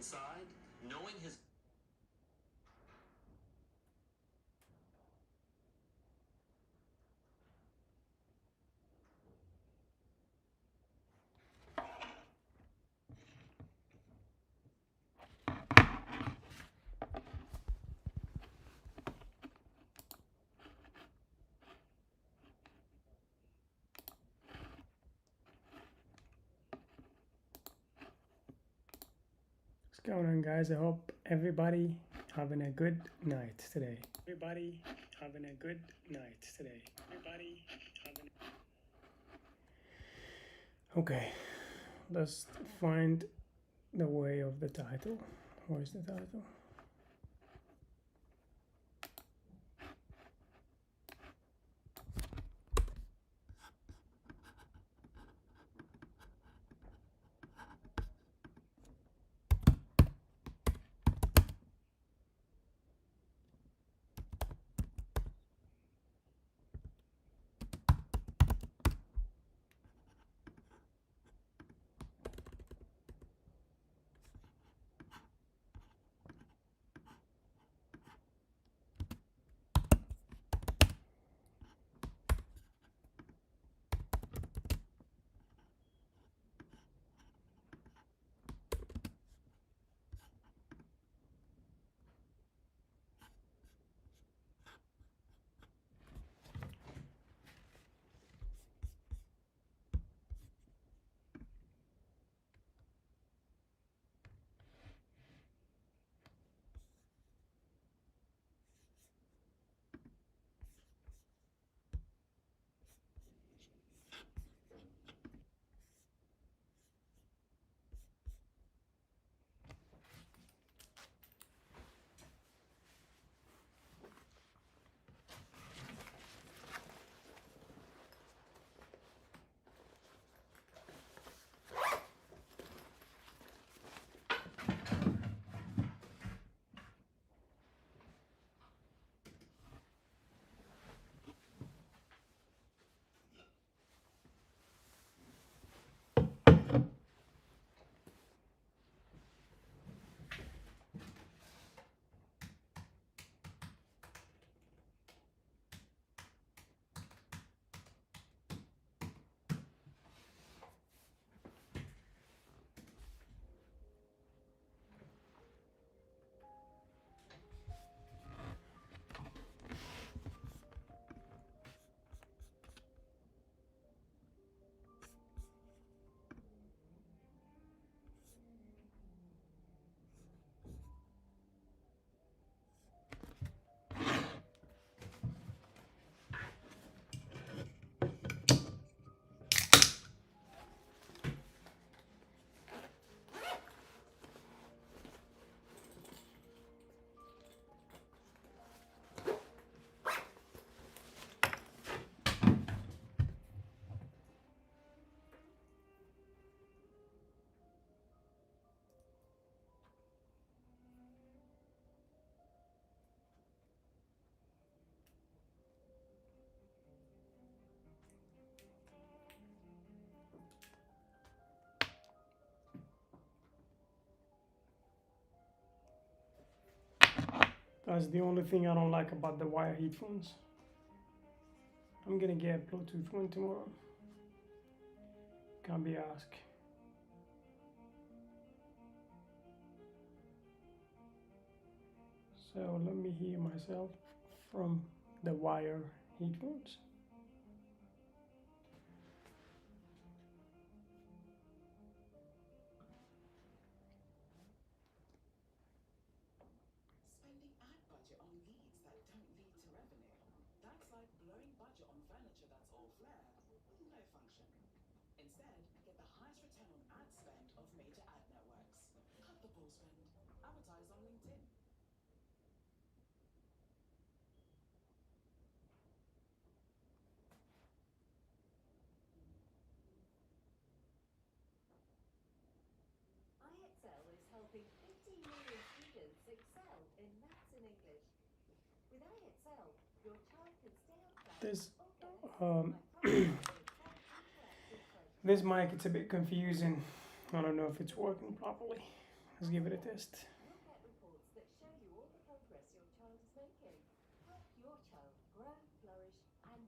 inside, knowing his What's going on, guys? I hope everybody having a good night today. Everybody having a good night today. Everybody having Okay, let's find the way of the title. Where's the title? That's the only thing I don't like about the wire headphones. I'm gonna get a Bluetooth one tomorrow. Can't be asked. So let me hear myself from the wire headphones. Spending ad budget on leads that don't lead to revenue. That's like blowing budget on furniture that's all flair with no function. Instead, get the highest return on ad spend of major ad networks. Cut the bull spend. Advertise on LinkedIn. iExcel is helping 15 million students excel in maths and English. With iExcel, your child can stay on track This or get ahead by this mic, it's a bit confusing. I don't know if it's working properly. Let's give it a test. You'll get reports that show you all the progress your child is making. Help your child grow, flourish, and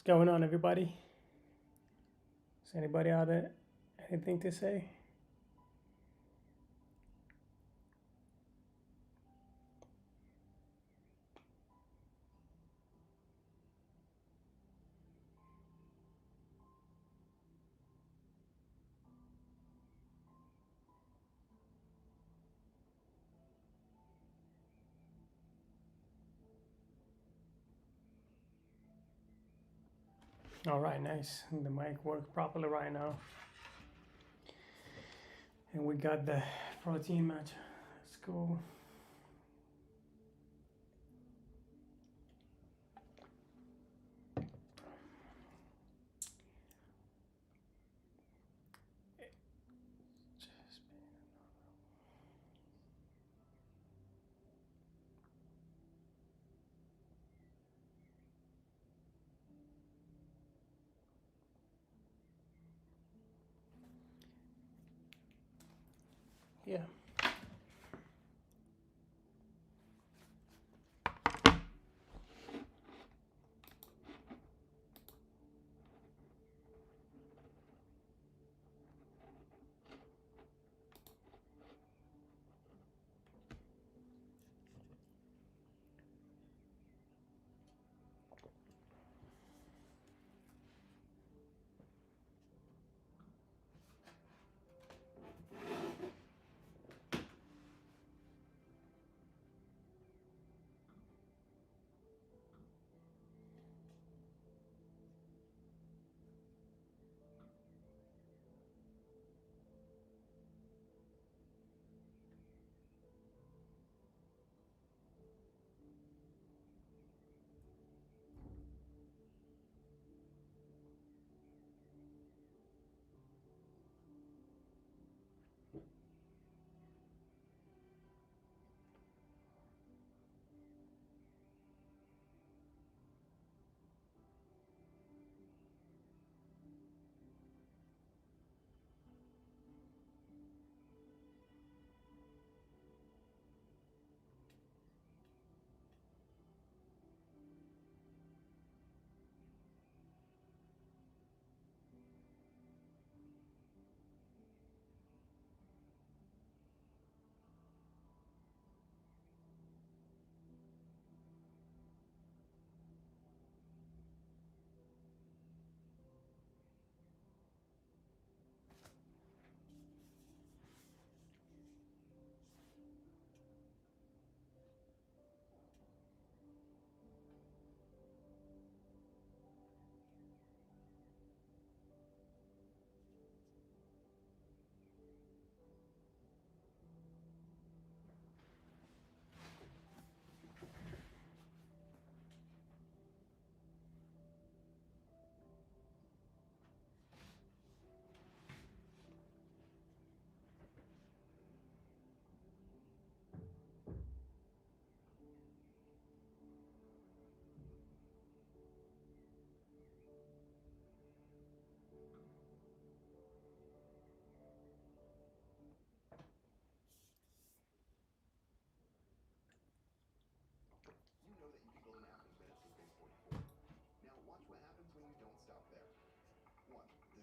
What's going on, everybody? Is anybody out there anything to say? All right, nice. The mic worked properly right now. And we got the protein match. Let's go. Yeah.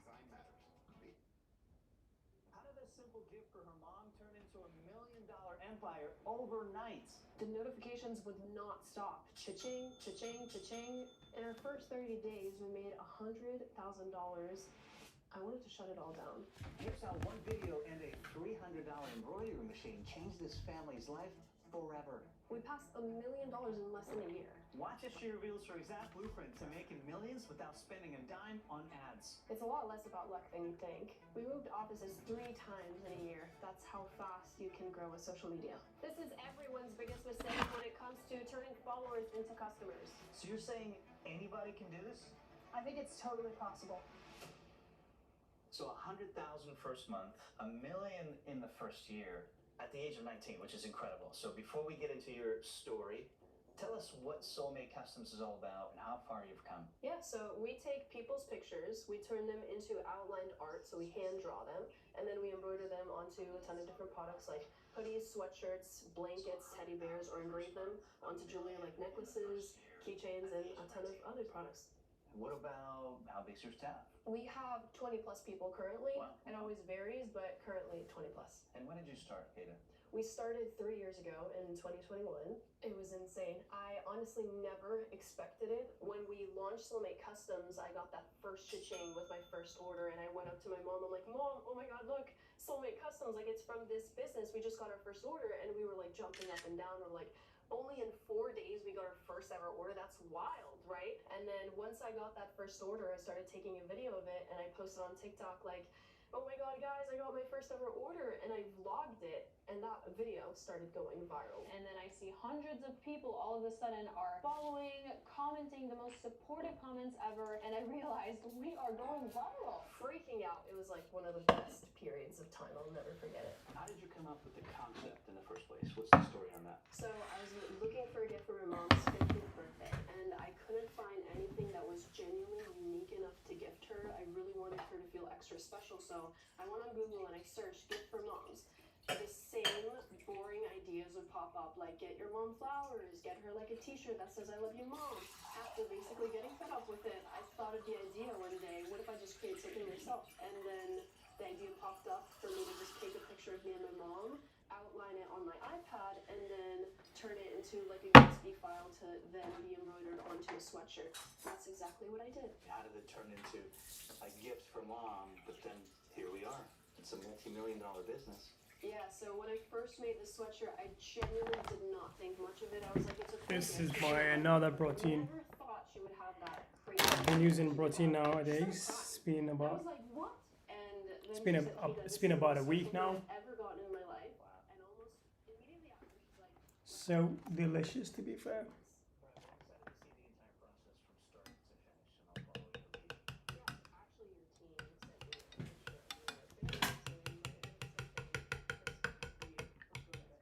design matters. How did a simple gift for her mom turn into $1 million empire overnight? The notifications would not stop. Cha-ching, cha-ching, cha-ching. In our first 30 days, we made $100,000. I wanted to shut it all down. Here's how one video and a $300 embroidery machine changed this family's life forever. We passed $1 million in less than a year. Watch as she reveals her exact blueprint to making millions without spending a dime on ads. It's a lot less about luck than you think. We moved offices 3 times in a year. That's how fast you can grow with social media. This is everyone's biggest mistake when it comes to turning followers into customers. So you're saying anybody can do this? I think it's totally possible. So 100,000 first month, $1 million in the first year at the age of 19, which is incredible. So before we get into your story, tell us what Soulmate Customs is all about and how far you've come. Yeah, so we take people's pictures, we turn them into outlined art, so we hand draw them, and then we embroider them onto a ton of different products like hoodies, sweatshirts, blankets, teddy bears, or engrave them onto jewelry like necklaces, keychains, and a ton of other products. What about how big's your staff? We have 20 plus people currently. Wow. It always varies, but currently 20 plus. And when did you start, Kata? We started 3 years ago in 2021. It was insane. I honestly never expected it. When we launched Soulmate Customs, I got that first cha-ching with my first order, and I went up to my mom. I'm like, Mom, oh my God, look, Soulmate Customs, like it's from this business. We just got our first order, and we were like jumping up and down. We're like, only in 4 days we got our first ever order. That's wild, right? And then once I got that first order, I started taking a video of it, and I posted on TikTok like, oh my God, guys, I got my first ever order, and I vlogged it, and that video started going viral. And then I see hundreds of people all of a sudden are following, commenting the most supportive comments ever, and I realized we are going viral. Freaking out. It was like one of the best periods of time. I'll never forget it. How did you come up with the concept in the first place? What's the story on that? So I was looking for a gift for my mom's 15th birthday, and I couldn't find anything that was genuinely unique enough to gift her. I really wanted her to feel extra special, so I went on Google and I searched gift for moms. The same boring ideas would pop up, like get your mom flowers, get her like a t-shirt that says I love you mom. After basically getting fed up with it, I thought of the idea one day, what if I just create something myself? And then the idea popped up for me to just take a picture of me and my mom, outline it on my iPad, and then turn it into like a USB file to then be embroidered onto a sweatshirt. That's exactly what I did. How did it turn into a gift for mom, but then here we are. It's a multi-million-dollar business. Yeah, so when I first made the sweatshirt, I genuinely did not think much of it. I was like, it's a cool This gift. is my another protein. I never thought she would have that crazy. I've been using protein nowadays. It's been I about was like, what? And then it's been she said, "Hey, it's this been is the about a most week simple now. thing I've ever gotten in my life." And almost immediately after, she's like, So delicious, to be fair. yeah, actually your team sent me a picture of your family, so you might have something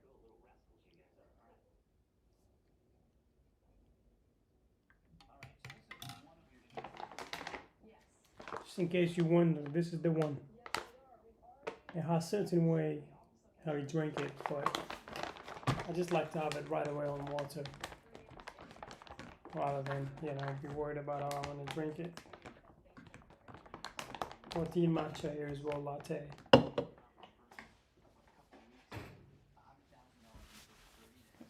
Yes. Just in case you wonder, this is the one. It has a certain way how you drink it, but I just like to have it right away on water rather than, you know, be worried about how I want to drink it. Protein matcha here as well, latte.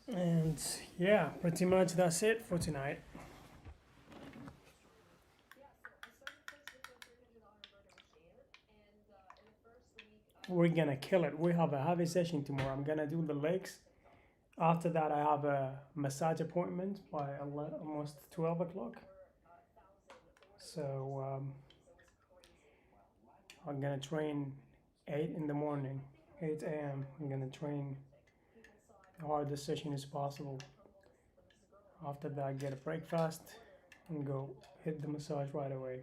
And yeah, pretty much that's it for tonight. We're gonna kill it. We have a heavy session tomorrow. I'm gonna do the legs. After that, I have a massage appointment by almost 12 o'clock. So I'm gonna train 8 in the morning, 8 a.m. I'm gonna train the hardest session as possible. After that, get a breakfast and go hit the massage right away.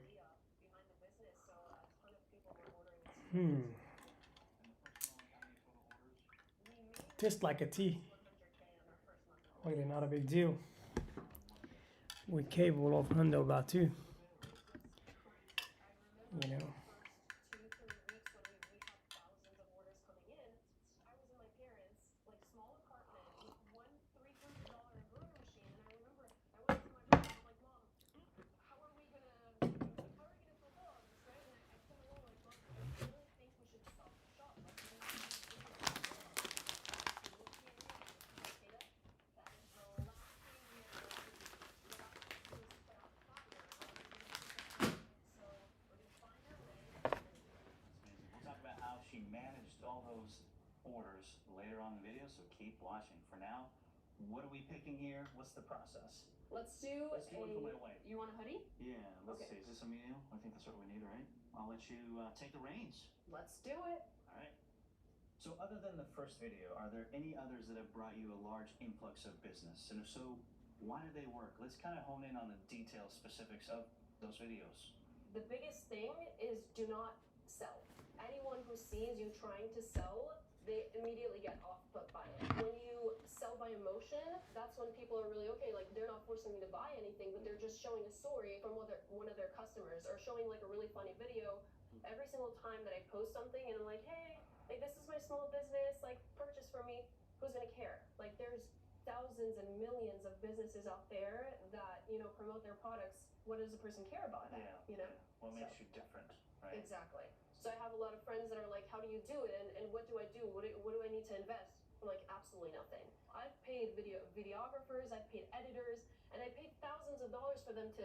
Tastes like a tea. Really not a big deal. We're capable of handle that too. You know. those orders later on in the video, so keep watching. For now, what are we picking here? What's the process? Let's do Let's do one for my wife. You want a hoodie? Yeah, let's Okay. see. Is this a medium? I think that's what we need, right? I'll let you take the reins. Let's do it. All right. So other than the first video, are there any others that have brought you a large influx of business? And if so, why do they work? Let's kind of hone in on the detailed specifics of those videos. The biggest thing is do not sell. Anyone who sees you trying to sell, they immediately get off put by it. When you sell by emotion, that's when people are really okay. Like, they're not forcing me to buy anything, but they're just showing a story from one of their customers, or showing like a really funny video. Every single time that I post something and I'm like, hey, like, this is my small business, like, purchase from me, who's gonna care? Like, there's thousands and millions of businesses out there that, you know, promote their products. What does a person care about that? Yeah. You know? What makes So- you different, right? Exactly. So I have a lot of friends that are like, how do you do it? And what do I do? What do I need to invest? I'm like, absolutely nothing. I've paid videographers, I've paid editors, and I paid thousands of dollars for them to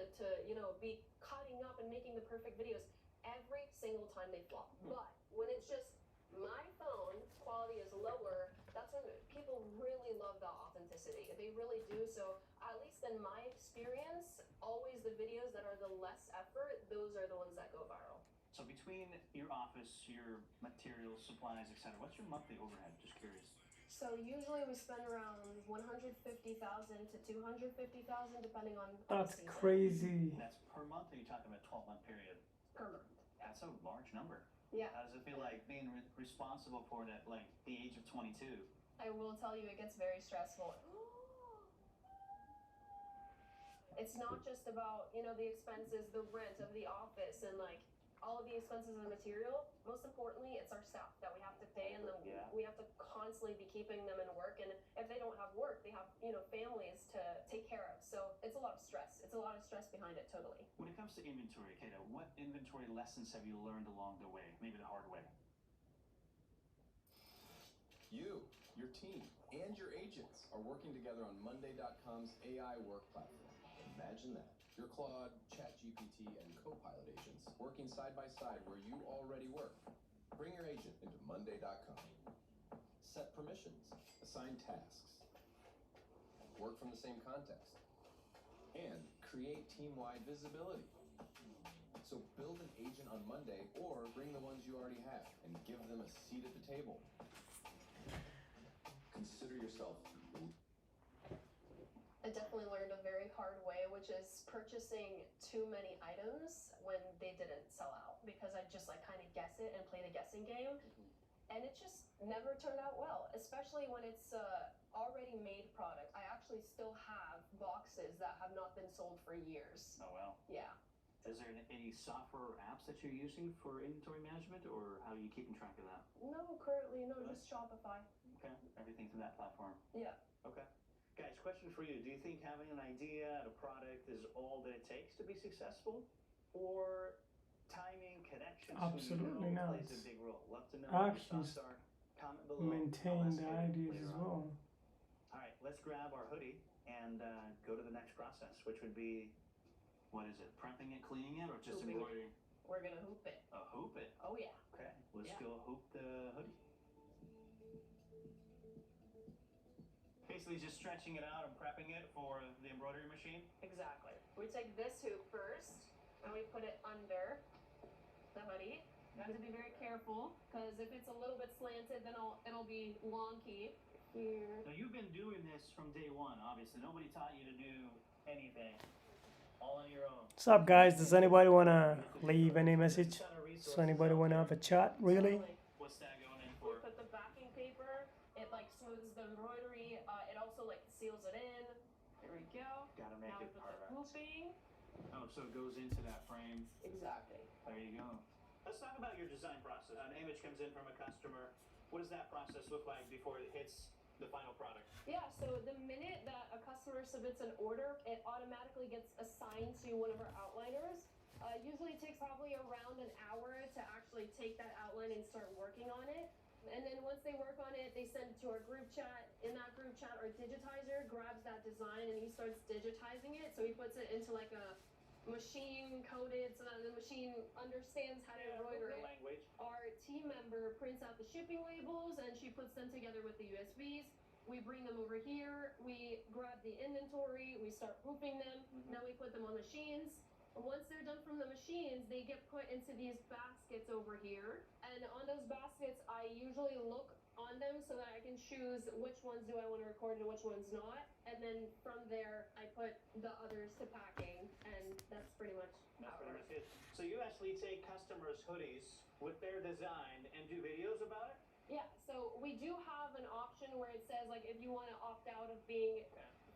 you know, be cutting up and making the perfect videos. Every single time they flop. But when it's just my phone, quality is lower, that's when people really love the authenticity. They really do. So at least in my experience, always the videos that are the less effort, those are the ones that go viral. So between your office, your materials, supplies, etc., what's your monthly overhead? Just curious. So usually we spend around 150,000 to 250,000 depending on That's the season. crazy. That's per month, or are you talking about a 12-month period? Per month. That's a large number. Yeah. How does it feel like being responsible for it at like the age of 22? I will tell you, it gets very stressful. It's not just about, you know, the expenses, the rent of the office, and like all of the expenses of the material. Most importantly, it's our staff that we have to pay, and then Yeah. we have to constantly be keeping them in work. And if they don't have work, they have, you know, families to take care of. So it's a lot of stress. It's a lot of stress behind it, totally. When it comes to inventory, Kato, what inventory lessons have you learned along the way? Maybe the hard way. You, your team, and your agents are working together on Monday.com's AI work platform. Imagine that. Your Claude, ChatGPT, and Copilot agents working side by side where you already work. Bring your agent into Monday.com. Set permissions, assign tasks, work from the same context, and create team-wide visibility. So build an agent on Monday, or bring the ones you already have and give them a seat at the table. Consider yourself. I definitely learned a very hard way, which is purchasing too many items when they didn't sell out, because I just like kind of guess it and play the guessing game. And it just never turned out well, especially when it's already made product. I actually still have boxes that have not been sold for years. Oh, well. Yeah. Is there any software or apps that you're using for inventory management, or how are you keeping track of that? No, currently, no, Really? just Shopify. Okay, everything through that platform. Yeah. Okay. Guys, question for you. Do you think having an idea and a product is all that it takes to be successful? Or timing, connections, Absolutely who you know, not. plays a big role? Love to know what your Actions thoughts are. Comment below. Maintain I'll ask the you ideas later as on. well. All right, let's grab our hoodie and go to the next process, which would be, what is it, prepping it, cleaning it, or just Hooping it. embroidering? We're gonna hoop it. Hoop it. Oh yeah. Okay, let's Yeah. go hoop the hoodie. Basically just stretching it out and prepping it for the embroidery machine. Exactly. We take this hoop first and we put it under the hoodie. You have to be very careful, because if it's a little bit slanted, then it'll be wonky. Here. Now you've been doing this from day one, obviously. Nobody taught you to do anything. All on your own. What's up, guys? Does anybody want to leave any message? Does anybody want to have a chat, really? What's that going in We for? put the backing paper. It like smooths the embroidery. It also like seals it in. There we go. Gotta make Now we it put the perfect. hooping. Oh, so it goes into that frame. Exactly. There you go. Let's talk about your design process. An image comes in from a customer. What does that process look like before it hits the final product? Yeah, so the minute that a customer submits an order, it automatically gets assigned to one of our outliners. Usually it takes probably around an hour to actually take that outline and start working on it. And then once they work on it, they send it to our group chat. In that group chat, our digitizer grabs that design and he starts digitizing it. So he puts it into like a machine coded so that the machine understands how to embroider it. language. Our team member prints out the shipping labels and she puts them together with the USBs. We bring them over here, we grab the inventory, we start proofing them, then we put them on machines. Once they're done from the machines, they get put into these baskets over here. And on those baskets, I usually look on them so that I can choose which ones do I want to record and which ones not. And then from there, I put the others to packing, and that's pretty much That's how pretty it much works. it. So you actually take customers' hoodies with their design and do videos about it? Yeah, so we do have an option where it says, like, if you want to opt out of being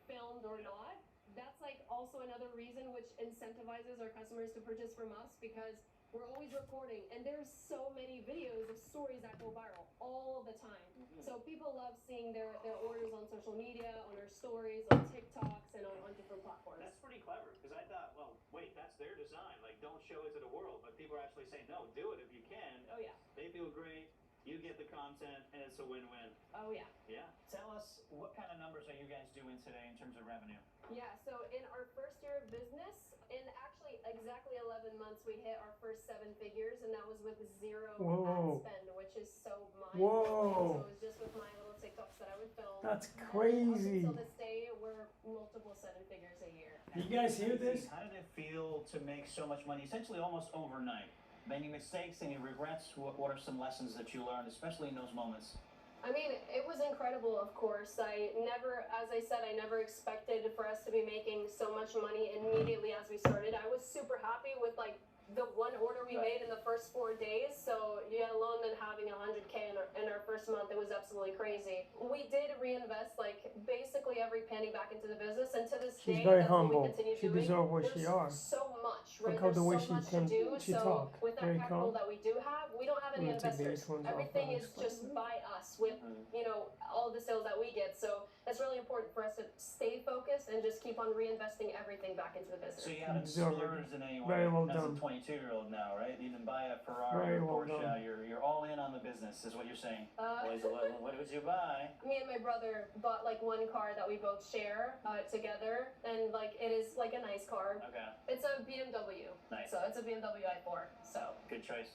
filmed or not. That's like also another reason which incentivizes our customers to purchase from us, because we're always recording and there's so many videos of stories that go viral all the time. So people love seeing their orders on social media, on our stories, on TikToks, and on different platforms. That's pretty clever, because I thought, well, wait, that's their design. Like, don't show it to the world. But people are actually saying, no, do it if you can. Oh yeah. They feel great. You get the content, and it's a win-win. Oh yeah. Yeah. Tell us, what kind of numbers are you guys doing today in terms of revenue? Yeah, so in our first year of business, in actually exactly 11 months, we hit our first 7 figures, and that was with 0 Whoa. ad spend, which is so Whoa. mind-blowing. So it was just with my little TikToks that I would film. That's And crazy. up until this day, we're multiple 7 figures a year. You guys hear this? How did it feel to make so much money, essentially almost overnight? Any mistakes, any regrets? What are some lessons that you learned, especially in those moments? I mean, it was incredible, of course. I never, as I said, I never expected for us to be making so much money immediately as we started. I was super happy with like the one order we made in the first 4 days. So yet alone than having 100K in our first month, it was absolutely crazy. We did reinvest like basically every penny back into the business, and to this She's day, very that's humble. what we continue She doing. deserves what she There's are. so much, right? Look how There's the way so much to do. she So talk. with that Very capital calm. that we do have, we don't have any I'm gonna take the investors. earphones off Everything and is explain. just by us with, you know, all the sales that we get. So it's really important for us to stay focused and just keep on reinvesting everything back into the business. So you haven't Deserved. splurged in any way Very well as done. a 22-year-old now, right? You didn't buy a Ferrari Very or well Porsche. done. You're all in on the business, is what you're saying. Boys, what did you buy? Me and my brother bought like one car that we both share together, and like it is like a nice car. Okay, It's a BMW. nice. So it's a BMW i4. So Good choice.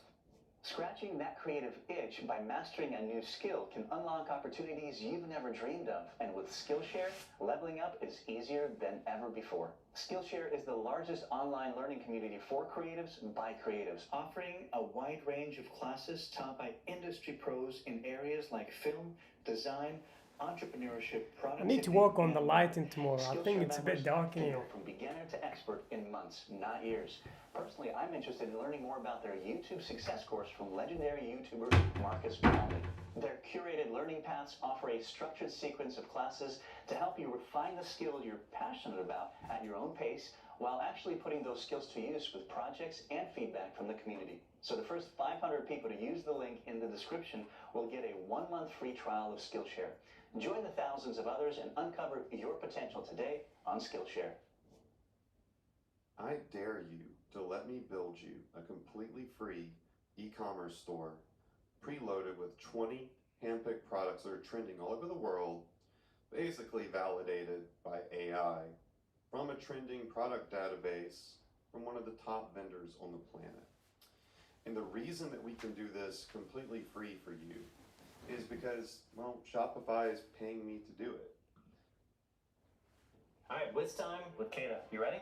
Scratching that creative itch by mastering a new skill can unlock opportunities you've never dreamed of. And with Skillshare, leveling up is easier than ever before. Skillshare is the largest online learning community for creatives by creatives, offering a wide range of classes taught by industry pros in areas like film, design, entrepreneurship, product. I need to work on the lighting tomorrow. I think it's a bit dark in Can here. go from beginner to expert in months, not years. Personally, I'm interested in learning more about their YouTube success course from legendary YouTuber Marcus Brownlee. Their curated learning paths offer a structured sequence of classes to help you refine the skill you're passionate about at your own pace, while actually putting those skills to use with projects and feedback from the community. So the first 500 people to use the link in the description will get a 1-month free trial of Skillshare. Join the thousands of others and uncover your potential today on Skillshare. I dare you to let me build you a completely free e-commerce store preloaded with 20 handpicked products that are trending all over the world, basically validated by AI from a trending product database from one of the top vendors on the planet. And the reason that we can do this completely free for you is because, well, Shopify is paying me to do it. All right, Blitz time with Kata. You ready?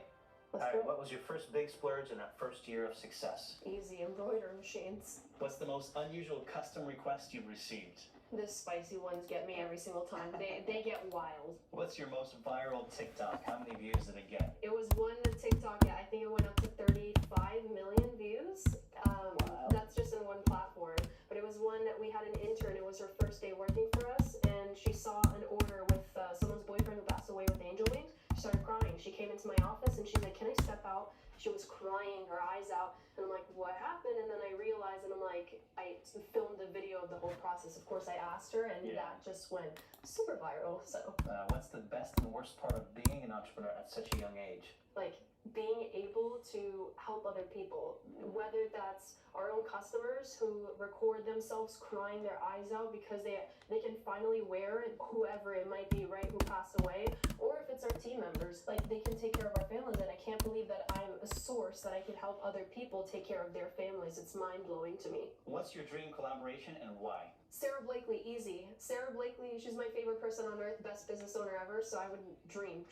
let's All go. right, what was your first big splurge in that first year of success? Easy embroidery machines. What's the most unusual custom request you've received? The spicy ones get me every single time. They get wild. What's your most viral TikTok? How many views did it get? It was one TikTok, yeah, I think it went up to 35 million views. That's just in one platform. But it was one that we had an intern. It was her first day working for us, and she saw an order with someone's boyfriend who passed away with angel wings. She started crying. She came into my office and she's like, "Can I step out?" She was crying her eyes out, and I'm like, "What happened?" And then I realized, and I'm like, I filmed the video of the whole process. Of course, I asked her, and that just went super viral. So, What's the best and worst part of being an entrepreneur at such a young age? like being able to help other people, whether that's our own customers who record themselves crying their eyes out because they can finally wear it, whoever it might be, right, who passed away, or if benefits our team members. Like, they can take care of our families, and I can't believe that I'm a source that I can help other people take care of their families. It's mind-blowing to me. What's your dream collaboration and why? Sarah Blakely, easy. Sarah Blakely, she's my favorite person on earth, best business owner ever, so I would dream.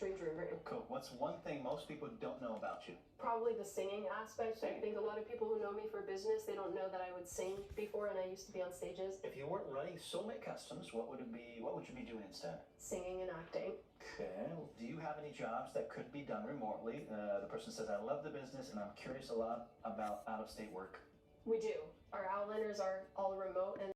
Cool. What's one thing most people don't know about you? Probably the singing aspect. I think a lot of people who know me for business, they don't know that I would sing before, and I used to be on stages. If you weren't running Soulmate Customs, what would you be doing instead? Singing and acting. Okay. Do you have any jobs that could be done remotely? The person says, I love the business and I'm curious a lot about out-of-state work. We do. Our outliners are all remote, and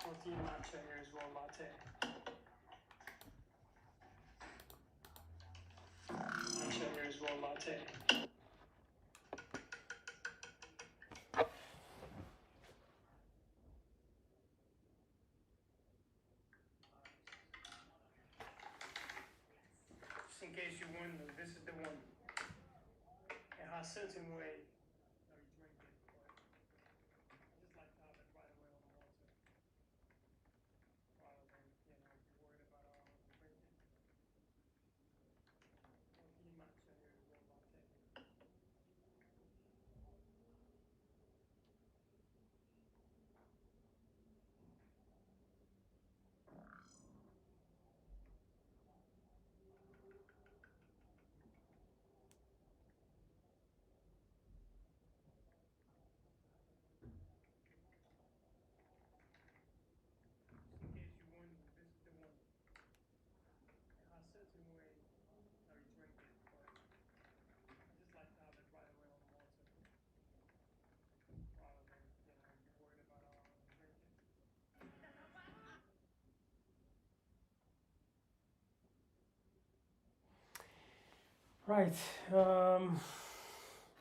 Healthy matcha here as well, latte. Matcha here as well, latte. Just in case you wonder, this is the one. It has certain way that you drink it, but I just like to have it right away on the water, rather than, be worried about how I'm drinking. Healthy matcha here as well, latte. In case you wonder, this is the one. It has certain way that you drink it, but I just like to have it right away on the water, rather than, be worried about how I'm drinking. Right,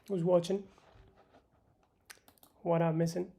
who's watching? What I'm missing?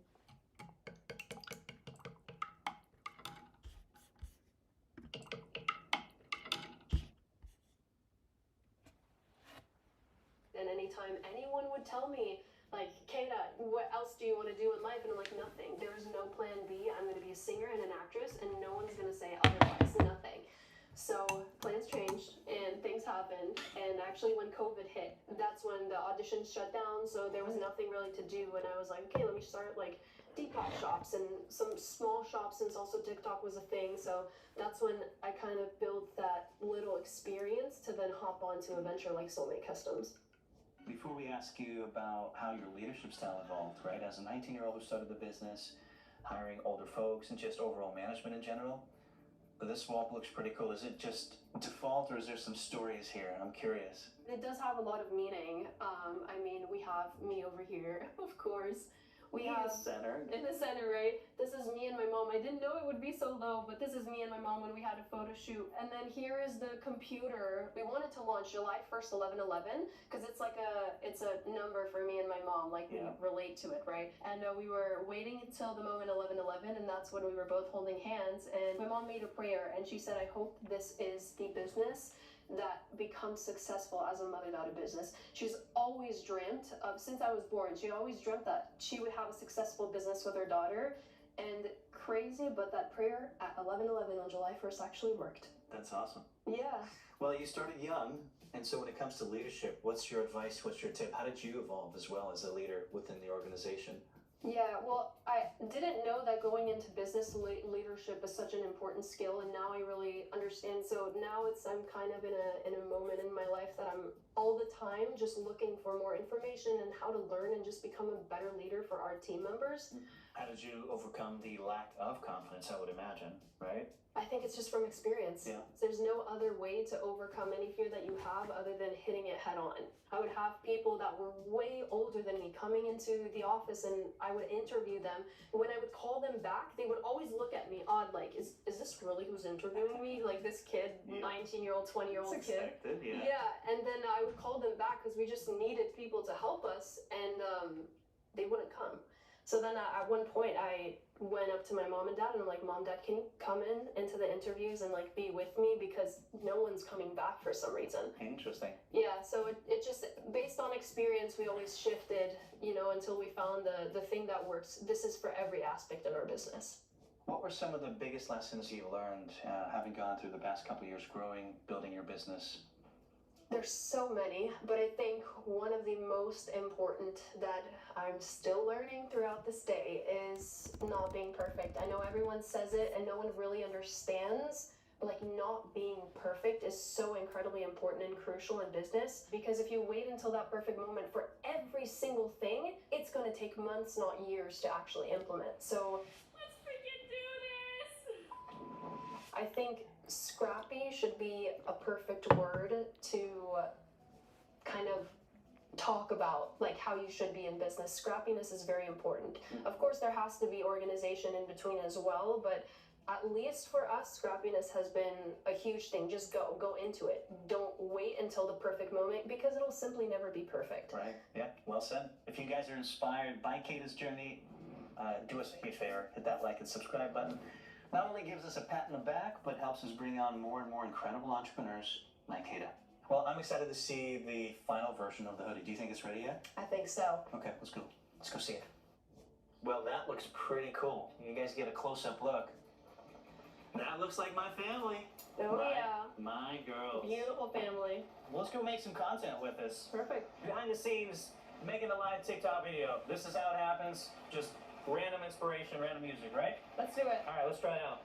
And anytime anyone would tell me, like, Kata, what else do you want to do in life? And I'm like, nothing. There is no plan B. I'm going to be a singer and an actress, and no one's going to say otherwise. Nothing. So plans changed and things happened. And actually, when COVID hit, that's when the auditions shut down. So there was nothing really to do. And I was like, okay, let me start like Depop shops and some small shops, since also TikTok was a thing. So that's when I kind of built that little experience to then hop onto a venture like Soulmate Customs. Before we ask you about how your leadership style evolved, right, as a 19-year-old who started the business, hiring older folks, and just overall management in general, this swap looks pretty cool. Is it just default, or is there some stories here? I'm curious. It does have a lot of meaning. I mean, we have me over here, of course, We In have the center. in the center, right? This is me and my mom. I didn't know it would be so low, but this is me and my mom when we had a photo shoot. And then here is the computer. We wanted to launch July 1st, 11/11, because it's a number for me and my mom. Like, we relate to it, right? And we were waiting until the moment 11/11, and that's when we were both holding hands. And my mom made a prayer, and she said, "I hope this is the business that becomes successful as a mother-daughter business." She's always dreamt of, since I was born, she always dreamt that she would have a successful business with her daughter. And crazy, but that prayer at 11/11 on July 1st actually worked. That's awesome. Yeah. Well, you started young, and so when it comes to leadership, what's your advice? What's your tip? How did you evolve as well as a leader within the organization? Yeah, well, I didn't know that going into business leadership is such an important skill, and now I really understand. So now I'm kind of in a moment in my life that I'm all the time just looking for more information and how to learn and just become a better leader for our team members. How did you overcome the lack of confidence, I would imagine, right? I think it's just from experience. Yeah. There's no other way to overcome any fear that you have other than hitting it head on. I would have people that were way older than me coming into the office, and I would interview them. When I would call them back, they would always look at me odd, like, is this really who's interviewing me? Like, this kid, 19-year-old, 20-year-old kid. Expected, yeah. Yeah, and then I would call them back because we just needed people to help us, and they wouldn't come. So then at one point I went up to my mom and dad and I'm like, "Mom, Dad, can you come into the interviews and like be with me, because no one's coming back for some reason." Interesting. Yeah, so it just, based on experience, we always shifted, until we found the thing that works. This is for every aspect in our business. What were some of the biggest lessons you learned having gone through the past couple of years growing, building your business? There's so many, but I think one of the most important that I'm still learning throughout this day is not being perfect. I know everyone says it and no one really understands, but like, not being perfect is so incredibly important and crucial in business, because if you wait until that perfect moment for every single thing, it's going to take months, not years, to actually implement. So let's freaking do this! I think scrappy should be a perfect word to kind of talk about like how you should be in business. Scrappiness is very important. Of course, there has to be organization in between as well, but at least for us, scrappiness has been a huge thing. Just go into it. Don't wait until the perfect moment, because it'll simply never be perfect. Right, yeah, well said. If you guys are inspired by Kata's journey, do us a huge favor, hit that like and subscribe button. Not only gives us a pat in the back, but helps us bring on more and more incredible entrepreneurs like Kata. Well, I'm excited to see the final version of the hoodie. Do you think it's ready yet? I think so. Okay, let's go. Let's go see it. Well, that looks pretty cool. You guys get a close-up look. That looks like my family. Oh, yeah. My girls. Beautiful family. Let's go make some content with this. Perfect. Behind the scenes, making a live TikTok video. This is how it happens. Just random inspiration, random music, right? Let's do it. All right, let's try it out.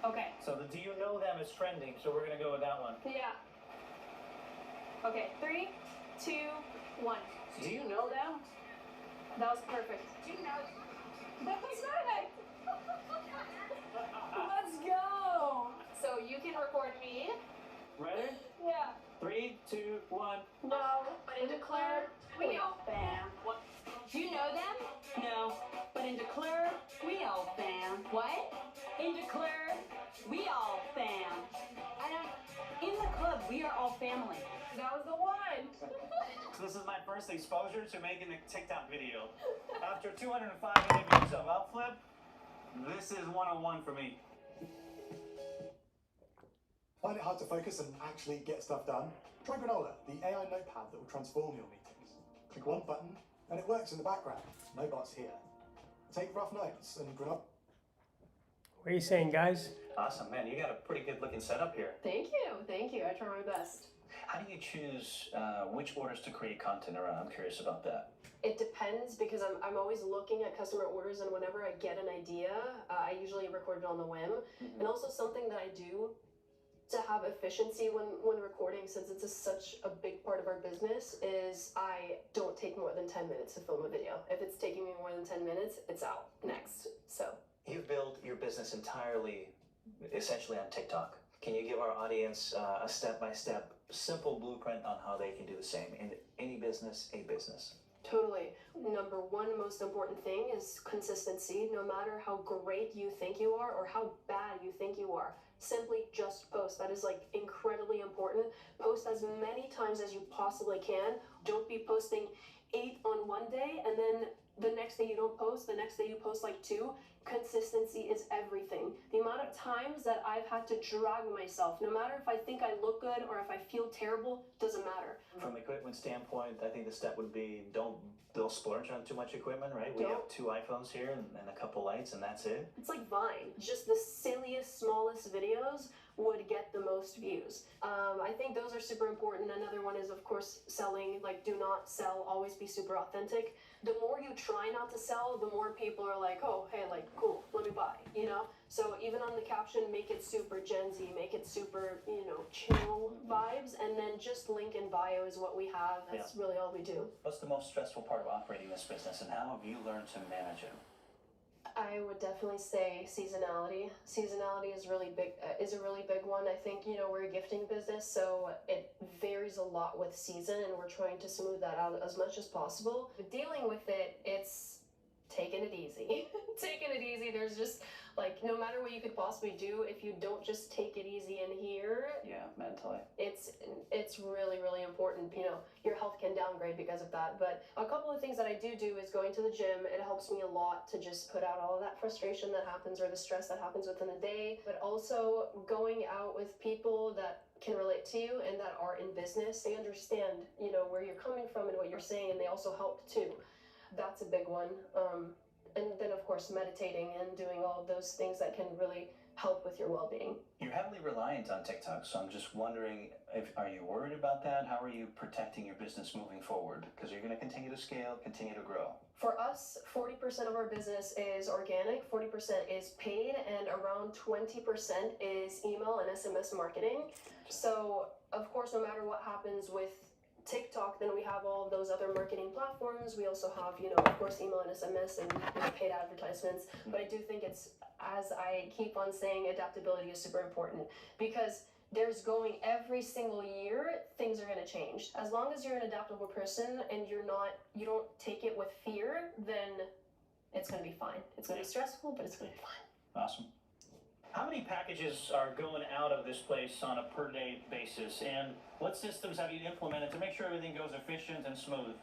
Okay. So the Do You Know Them is trending, so we're going to go with that one. Yeah. Okay, 3, 2, 1. Do you know them? That was perfect. Do you know? That was perfect. Let's go. So you can record me. Ready? Yeah. 3, 2, 1. No, but in Declare, we all fam. What? Do you know them? No. But in Declare, we all fam. What? In Declare, we all fam. In the club, we are all family. That was the one. This is my first exposure to making a TikTok video. After 205 minute views of Upflip, this is 101 for me. Find it hard to focus and actually get stuff done? Try Granola, the AI notepad that will transform your meetings. Click one button and it works in the background. No bots here. Take rough notes and Granola. What are you saying, guys? Awesome, man. You got a pretty good looking setup here. Thank you. Thank you. I try my best. How do you choose which orders to create content around? I'm curious about that. It depends, because I'm always looking at customer orders, and whenever I get an idea, I usually record it on the whim. Mm-hmm. And also something that I do to have efficiency when recording, since it's such a big part of our business, is I don't take more than 10 minutes to film a video. If it's taking me more than 10 minutes, it's out next. So You've built your business entirely, essentially on TikTok. Can you give our audience a step-by-step, simple blueprint on how they can do the same in any business, a business? Totally. Number one most important thing is consistency. No matter how great you think you are or how bad you think you are, simply just post. That is like incredibly important. Post as many times as you possibly can. Don't be posting 8 on one day and then the next day you don't post, the next day you post like 2. Consistency is everything. The amount of times that I've had to drag myself, no matter if I think I look good or if I feel terrible, doesn't matter. From equipment standpoint, I think the step would be don't splurge on too much equipment, right? We have 2 iPhones here and a couple lights and that's it. It's like Vine. Just the silliest, smallest videos would get the most views. I think those are super important. Another one is, of course, selling. Like, do not sell. Always be super authentic. The more you try not to sell, the more people are like, oh, hey, like, cool, let me buy, you know? So even on the caption, make it super Gen Z, make it super, you know, chill vibes, and then just link in bio is what we have. That's really all we do. What's the most stressful part of operating this business, and how have you learned to manage it? I would definitely say seasonality. Seasonality is really big. Is a really big one. I think, you know, we're a gifting business, so it varies a lot with season, and we're trying to smooth that out as much as possible. But dealing with it, it's taking it easy. Taking it easy. There's just like, no matter what you could possibly do, if you don't just take it easy in here, mentally, it's really, really important. You know, your health can downgrade because of that. But a couple of things that I do is going to the gym. It helps me a lot to just put out all of that frustration that happens or the stress that happens within the day. But also going out with people that can relate to you and that are in business. They understand, you know, where you're coming from and what you're saying, and they also help too. That's a big one. And then, of course, meditating and doing all of those things that can really help with your well-being. You're heavily reliant on TikTok, so I'm just wondering, are you worried about that? How are you protecting your business moving forward? Because you're going to continue to scale, continue to grow. For us, 40% of our business is organic, 40% is paid, and around 20% is email and SMS marketing. So, of course, no matter what happens with TikTok, then we have all of those other marketing platforms. We also have, you know, of course, email and SMS and, you know, paid advertisements. But I do think it's, as I keep on saying, adaptability is super important, because there's going every single year, things are going to change. As long as you're an adaptable person and you don't take it with fear, then it's going to be fine. It's going to be stressful, but it's going to be fine. Awesome. How many packages are going out of this place on a per day basis, and what systems have you implemented to make sure everything goes efficient and smooth?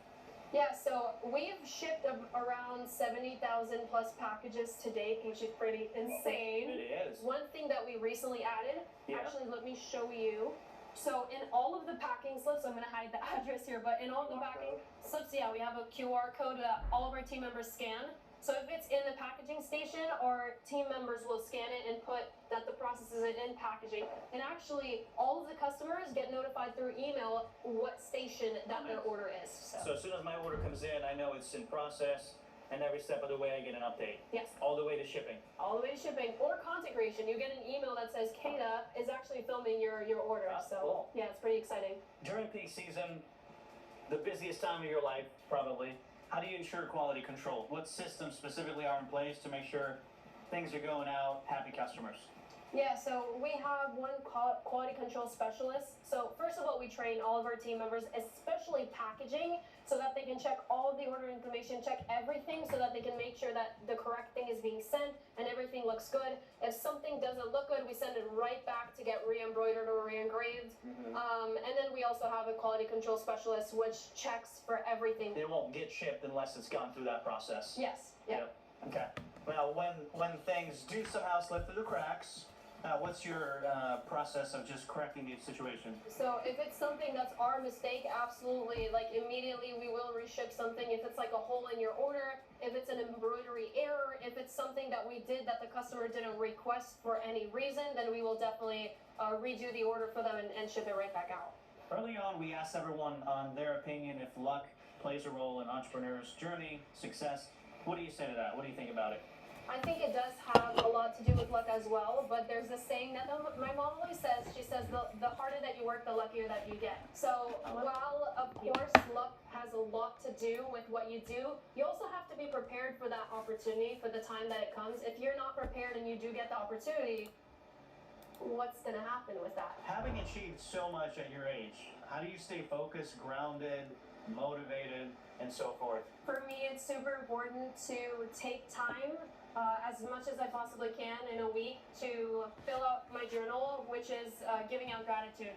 Yeah, so we've shipped around 70,000 plus packages to date, which is pretty insane. It is. One thing that we recently added, actually let me show you. So in all of the packing slips, I'm going to hide the address here, but in all of the packing slips, we have a QR code that all of our team members scan. So if it's in the packaging station, our team members will scan it and put that the process is in packaging. And actually, all of the customers get notified through email what station that their order is. So as soon as my order comes in, I know it's in process, and every step of the way I get an update. Yes. All the way to shipping. All the way to shipping. Or content creation. You get an email that says Kata is actually filming your order. So cool. Yeah, it's pretty exciting. During peak season, the busiest time of your life, probably, how do you ensure quality control? What systems specifically are in place to make sure things are going out, happy customers? Yeah, so we have one quality control specialist. So first of all, we train all of our team members, especially packaging, so that they can check all of the order information, check everything, so that they can make sure that the correct thing is being sent and everything looks good. If something doesn't look good, we send it right back to get re-embroidered or re-engraved. And then we also have a quality control specialist, which checks for everything. It won't get shipped unless it's gone through that process. Yes. Yeah. Okay. Now, when things do somehow slip through the cracks, what's your process of just correcting the situation? So if it's something that's our mistake, absolutely, like immediately we will reship something. If it's like a hole in your order, if it's an embroidery error, if it's something that we did that the customer didn't request for any reason, then we will definitely redo the order for them and ship it right back out. Early on, we asked everyone on their opinion if luck plays a role in entrepreneurs' journey, success. What do you say to that? What do you think about it? I think it does have a lot to do with luck as well, but there's this saying that my mom always says, she says, the harder that you work, the luckier that you get. So while, of course, luck has a lot to do with what you do, you also have to be prepared for that opportunity, for the time that it comes. If you're not prepared and you do get the opportunity, what's going to happen with that? Having achieved so much at your age, how do you stay focused, grounded, motivated, and so forth? For me, it's super important to take time, as much as I possibly can in a week, to fill out my journal, which is giving out gratitude.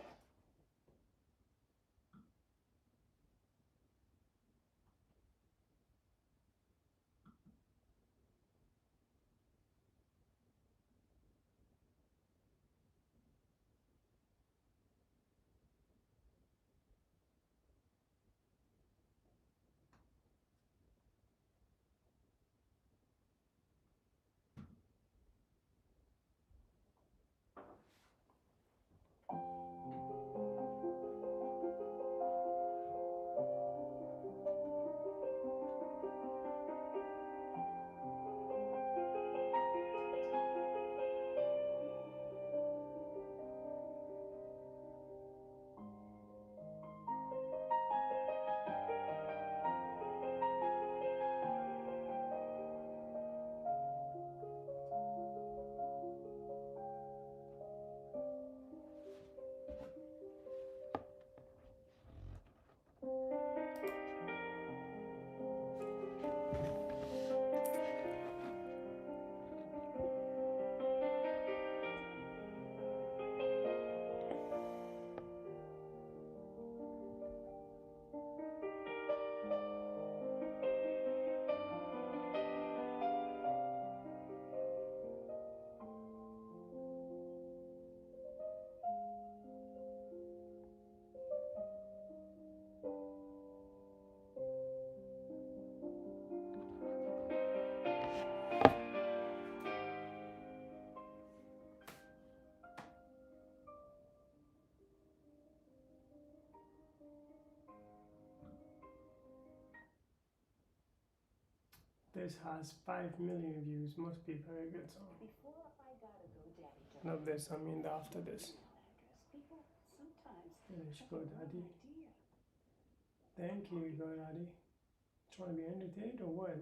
This has 5 million views. Must be very good song. Before I got a GoDaddy domain, Not this, I mean the after this. people sometimes Finish have the wrong GoDaddy. idea. Thank you, GoDaddy. Trying to be entertained or what?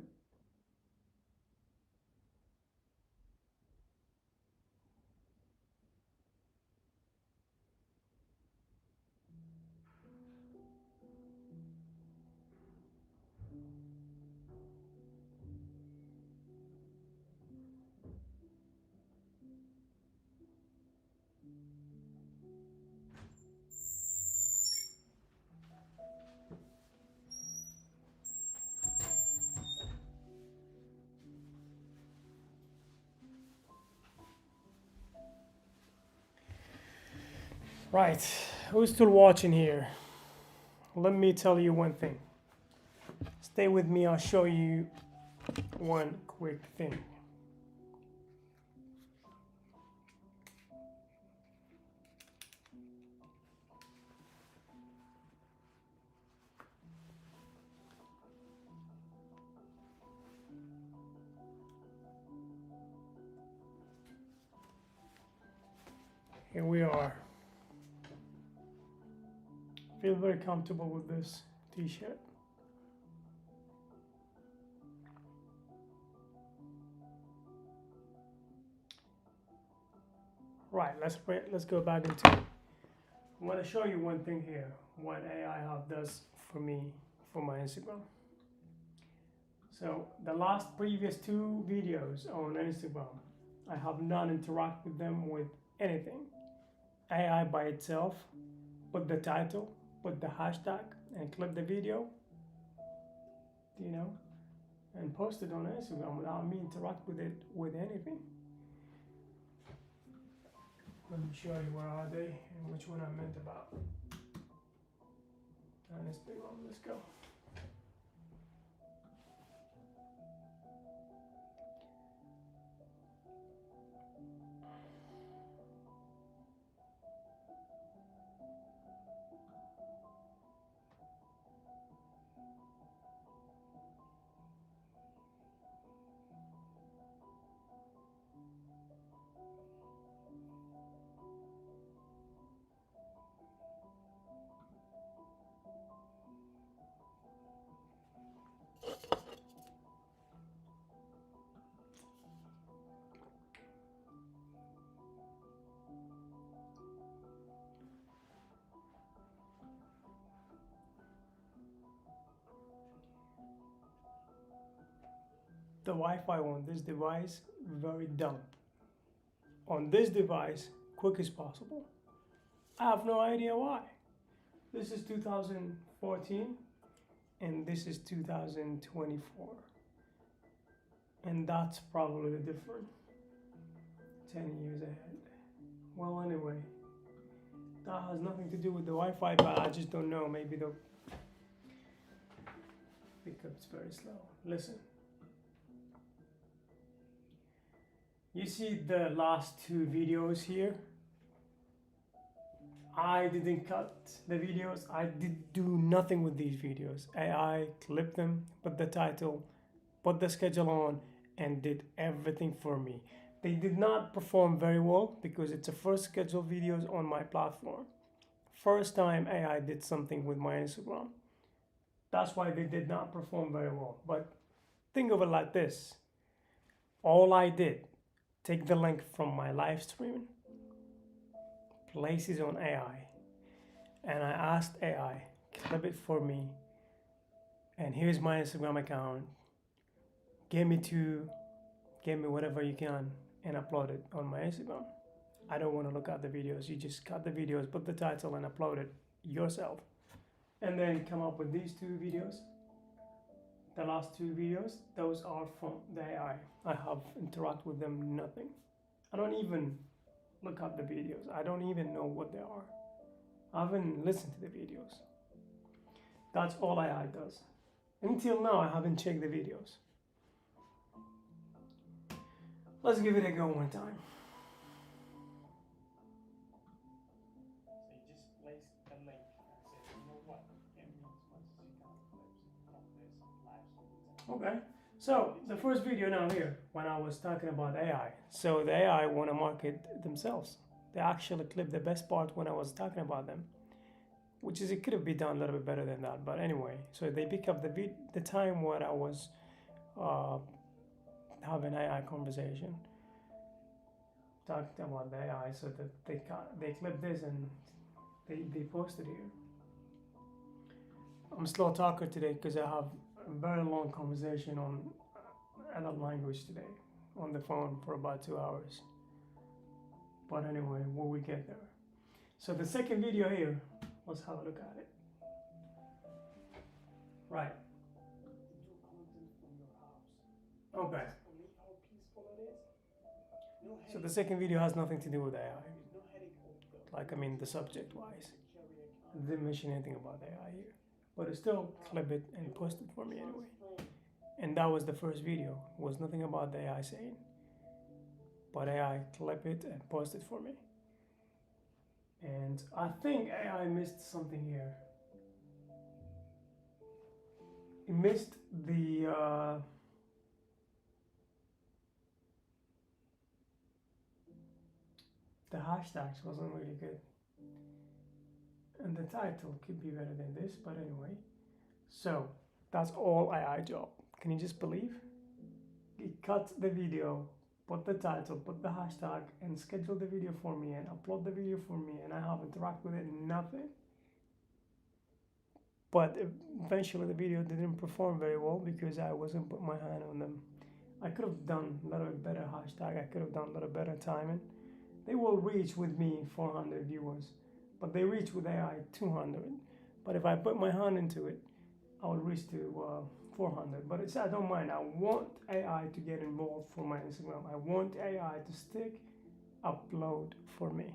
Right, who's still watching here? Let me tell you one thing. Stay with me, I'll show you one quick thing. Here we are. Feel very comfortable with this t-shirt. Right, let's go back into it. I want to show you one thing here, what AI Hub does for me, for my Instagram. So the previous 2 videos on Instagram, I have not interacted with them with anything. AI by itself, put the title, put the hashtag, and clip the video, you know, and post it on Instagram without me interact with it with anything. Let me show you where are they and which one I meant about. On Instagram, let's go. the Wi-Fi on this device very dumb. On this device, quick as possible. I have no idea why. This is 2014 and this is 2024. And that's probably the difference. 10 years ahead. Well, anyway, that has nothing to do with the Wi-Fi, but I just don't know. Maybe the pickup's very slow. Listen. You see the last two videos here? I didn't cut the videos. I did do nothing with these videos. AI clipped them, put the title, put the schedule on, and did everything for me. They did not perform very well because it's the first scheduled videos on my platform. First time AI did something with my Instagram. That's why they did not perform very well. But think of it like this. All I did, take the link from my live stream, place it on AI, and I asked AI, clip it for me, and here's my Instagram account, give me whatever you can, and upload it on my Instagram. I don't want to look at the videos. You just cut the videos, put the title, and upload it yourself. And then come up with these two videos. The last two videos, those are from the AI. I have interact with them nothing. I don't even look at the videos. I don't even know what they are. I haven't listened to the videos. That's all AI does. Until now, I haven't checked the videos. Let's give it a go one time. So you just place the link and say, you know what, give me as much as you can clips from this live stream. Okay, so the first video now here, when I was talking about AI. So the AI want to market themselves. They actually clipped the best part when I was talking about them, which is, it could have been done a little bit better than that. But anyway, so they pick up the time when I was having AI conversation, talking about the AI, so that they clip this and they posted here. I'm a slow talker today because I have a very long conversation on another language today on the phone for about 2 hours. But anyway, when we get there. So the second video here, let's have a look at it. Right. Okay. So the second video has nothing to do with AI. Like, I mean, the subject wise. I didn't mention anything about AI here. But it still clip it and post it for me anyway. And that was the first video. It was nothing about the AI saying. But AI clip it and post it for me. And I think AI missed something here. It missed the hashtags wasn't really good. And the title could be better than this, but anyway. So that's all AI job. Can you just believe? It cut the video, put the title, put the hashtag, and schedule the video for me, and upload the video for me, and I have interact with it, nothing. But eventually the video didn't perform very well because I wasn't putting my hand on them. I could have done a little bit better hashtag, I could have done a little better timing. They will reach with me 400 viewers, but they reach with AI 200. But if I put my hand into it, I will reach to 400. But I don't mind. I want AI to get involved for my Instagram. I want AI to upload for me.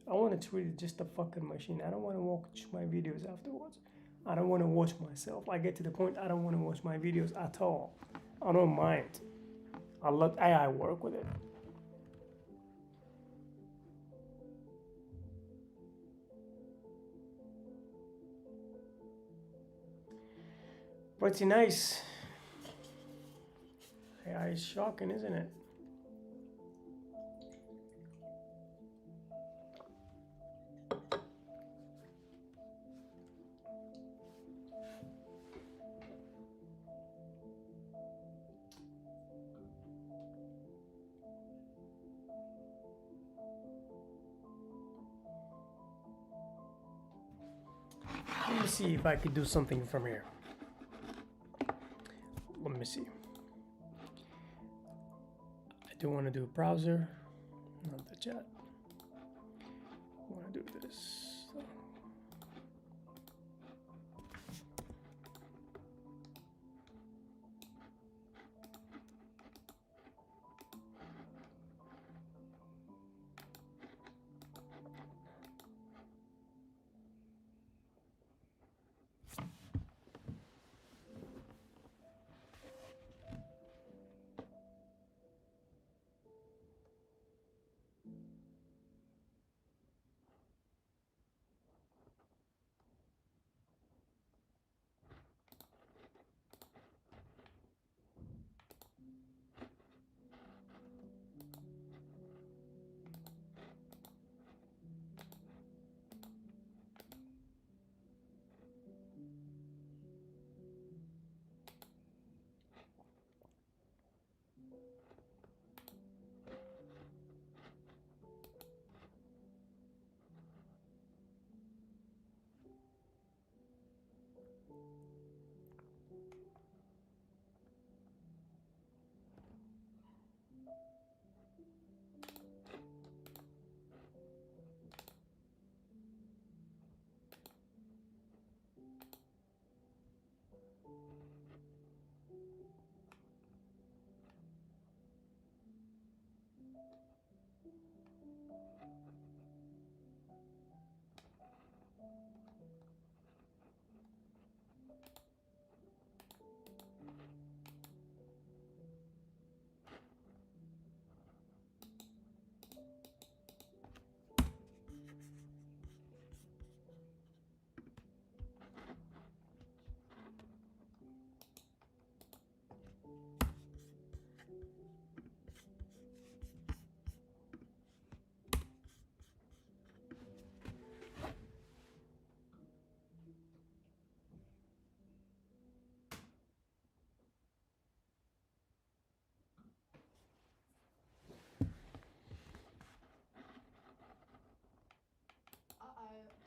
I want to treat it just a fucking machine. I don't want to watch my videos afterwards. I don't want to watch myself. I get to the point I don't want to watch my videos at all. I don't mind. I'll let AI work with it. Pretty nice. AI is shocking, isn't it? Let me see if I could do something from here. Let me see. do want to do browser, not the chat. I want to do this.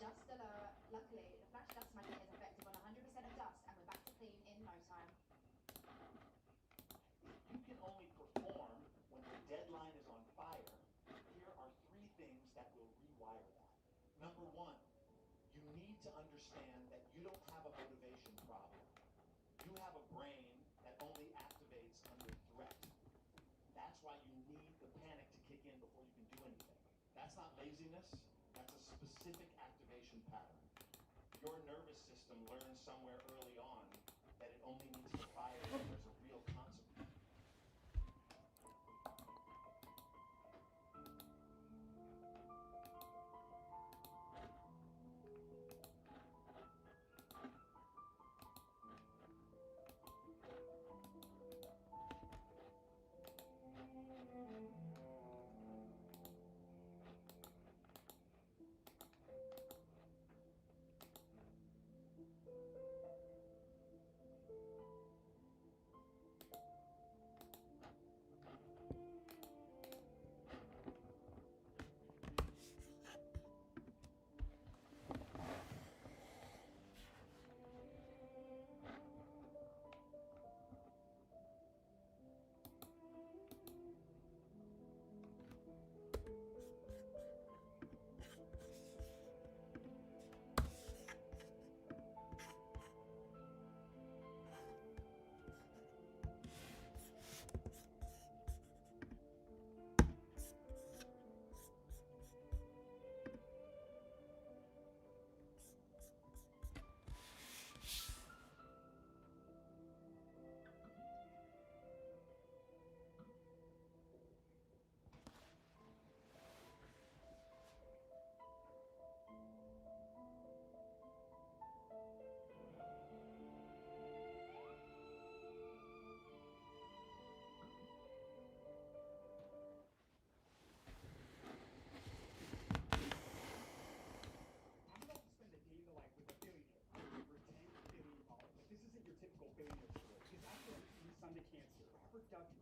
Dust alert. Luckily, the flash dust magnet is effective on 100% of dust, and we're back to clean in no time. You can only perform when the deadline is on fire. Here are 3 things that will rewire that. Number 1, you need to understand that you don't have a motivation problem. You have a brain that only activates under threat. That's why you need the panic to kick in before you can do anything. That's not laziness. That's a specific activation pattern. Your nervous system learns somewhere early on that it only needs to fire when there's a real consequence.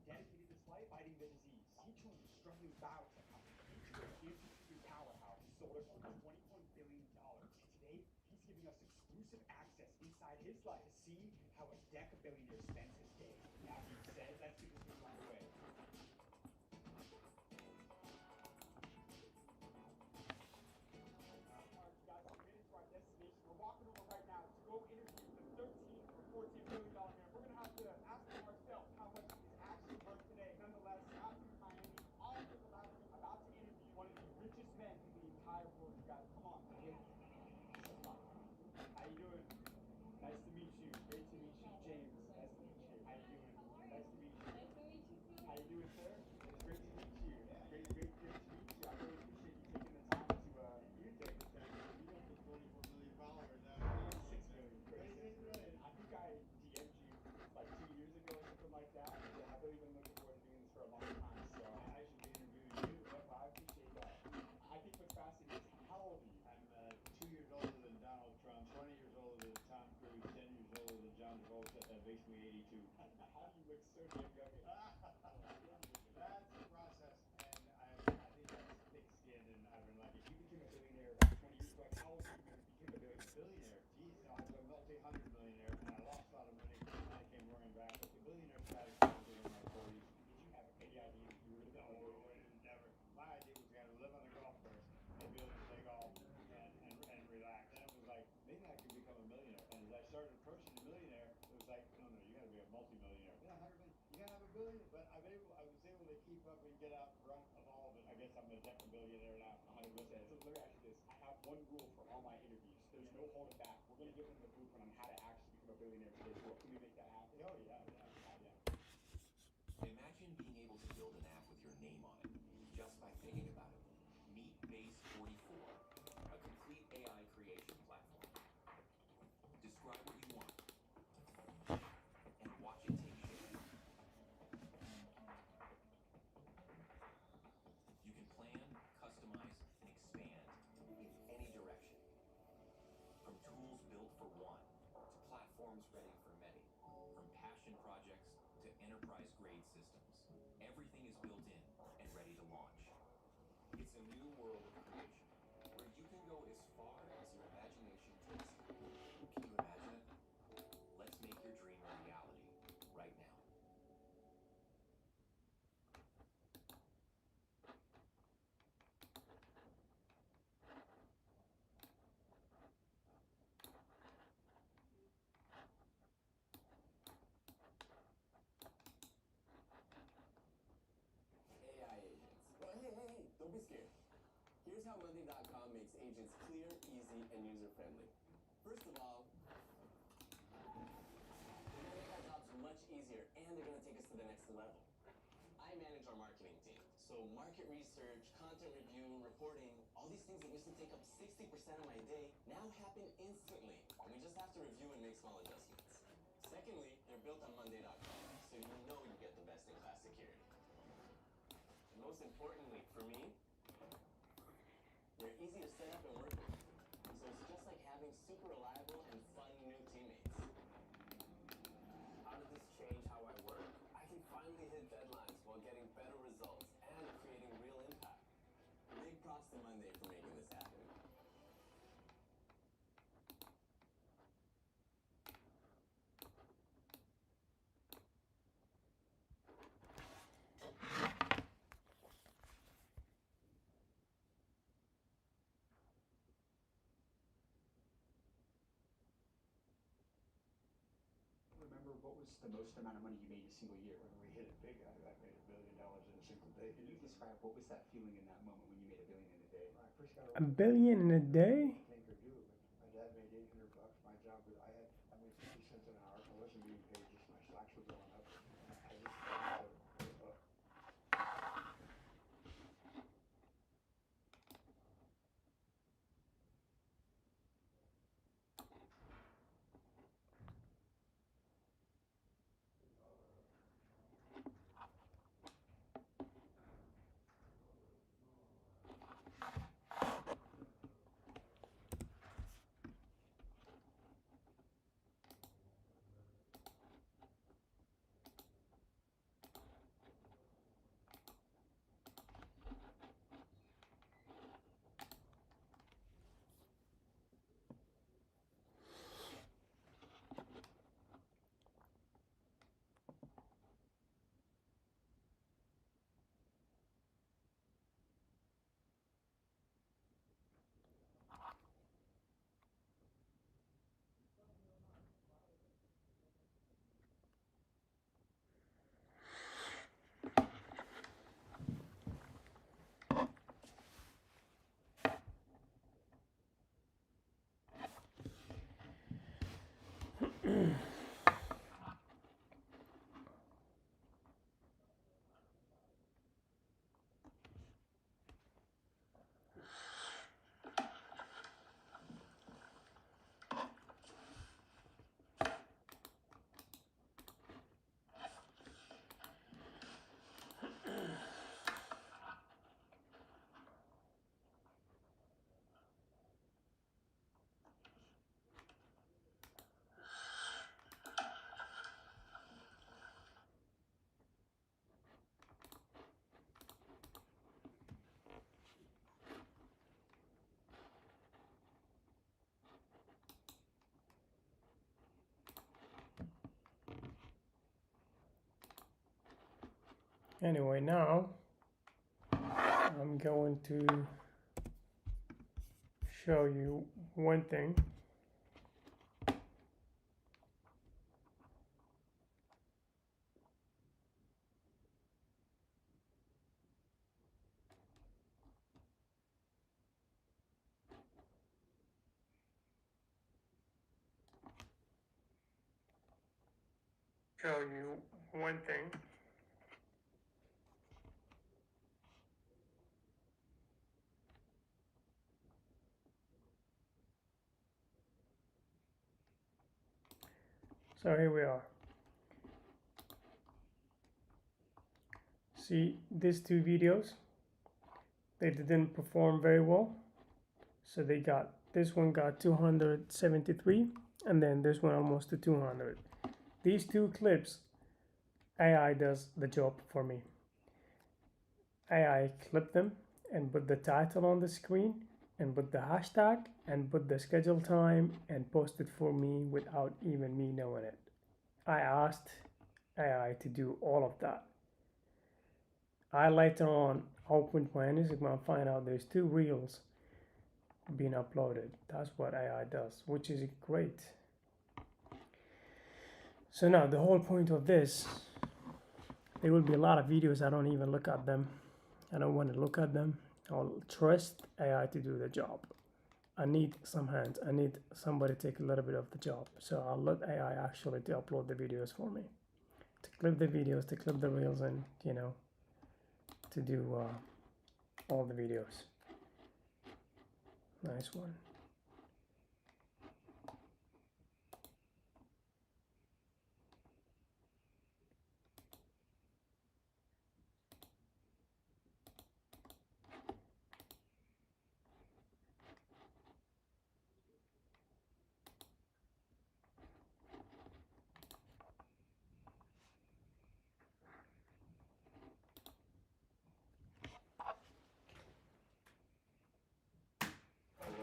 Dedicated his life fighting the disease. Each one was struggling bouts at each great industry powerhouse sold us for $21 billion. Today, he's giving us exclusive access inside his life to see how a decabillionaire spends his day. That being said, let's get this movie underway. YouTube. How do you look so damn gummy? That's the process, and I think that's thick skin, and I've been like, if you became a billionaire about 20 years ago, like how old were you when you became a billionaire? Geez, no, I was a multi-hundred millionaire, and I lost a lot of money, and I came roaring back. But the billionaire status was in my 40s. Did you have any idea that you were going to become a billionaire? Never. My idea was going to live on a golf course and be able to play golf and relax. And it was like, maybe I could become a millionaire. And as I started approaching the millionaire, it was like, no, you got to be a multi-millionaire. Yeah, 100 million. You got to have a billion. But I was able to keep up and get out front of all of it. I guess I'm a definite billionaire now, 100%. So let me ask you this. I have one rule for all my interviews. There's no holding back. We're going to give them the blueprint on how to actually become a billionaire in today's world. Can we make that happen? Oh, yeah. Imagine being able to build an app with your name on it, just by thinking about it. Meet Base 44, a complete AI creation platform. Describe what you want, and watch it take shape. You can plan, customize, and expand in any direction. From tools built for one, to platforms ready for many. From passion projects to enterprise-grade systems. Everything is built in and ready to launch. It's a new world of creation, where you can go as far as your imagination takes you. Can you imagine it? Let's make your dream a reality right now. AI agents. Well, hey, don't be scared. Here's how Monday.com makes agents clear, easy, and user-friendly. First of all, they're gonna make our jobs much easier, and they're gonna take us to the next level. I manage our marketing team, so market research, content review, reporting, all these things that used to take up 60% of my day now happen instantly, and we just have to review and make small adjustments. Secondly, they're built on Monday.com, so you know you get the best-in-class security. And most importantly, for me, they're easy to set up and work with. So it's just like having super reliable and fun new teammates. How did this change how I work? I can finally hit deadlines while getting better results and creating real impact. Big props to Monday for making this happen. Remember, what was the most amount of money you made in a single year? When we hit it big, I made $1 billion in a single day. Can you describe what was that feeling in that moment when you made $1 billion in a day? When I first got $1 billion in a day? Think or do, but my dad made $800. My job was I made 50 cents an hour. I wasn't being paid, just my stocks were going up. I just started to go up. Anyway, now I'm going to show you one thing. Show you one thing. So here we are. See these two videos? They didn't perform very well. So they got, this one got 273 and then this one almost to 200. These two clips, AI does the job for me. AI clip them and put the title on the screen and put the hashtag and put the schedule time and post it for me without even me knowing it. I asked AI to do all of that. I later on opened my Instagram and find out there's 2 reels being uploaded. That's what AI does, which is great. So now the whole point of this, there will be a lot of videos I don't even look at them. I don't want to look at them. I'll trust AI to do the job. I need some hands. I need somebody to take a little bit of the job. So I'll let AI actually to upload the videos for me, to clip the videos, to clip the reels, and you know, to do all the videos. Nice one.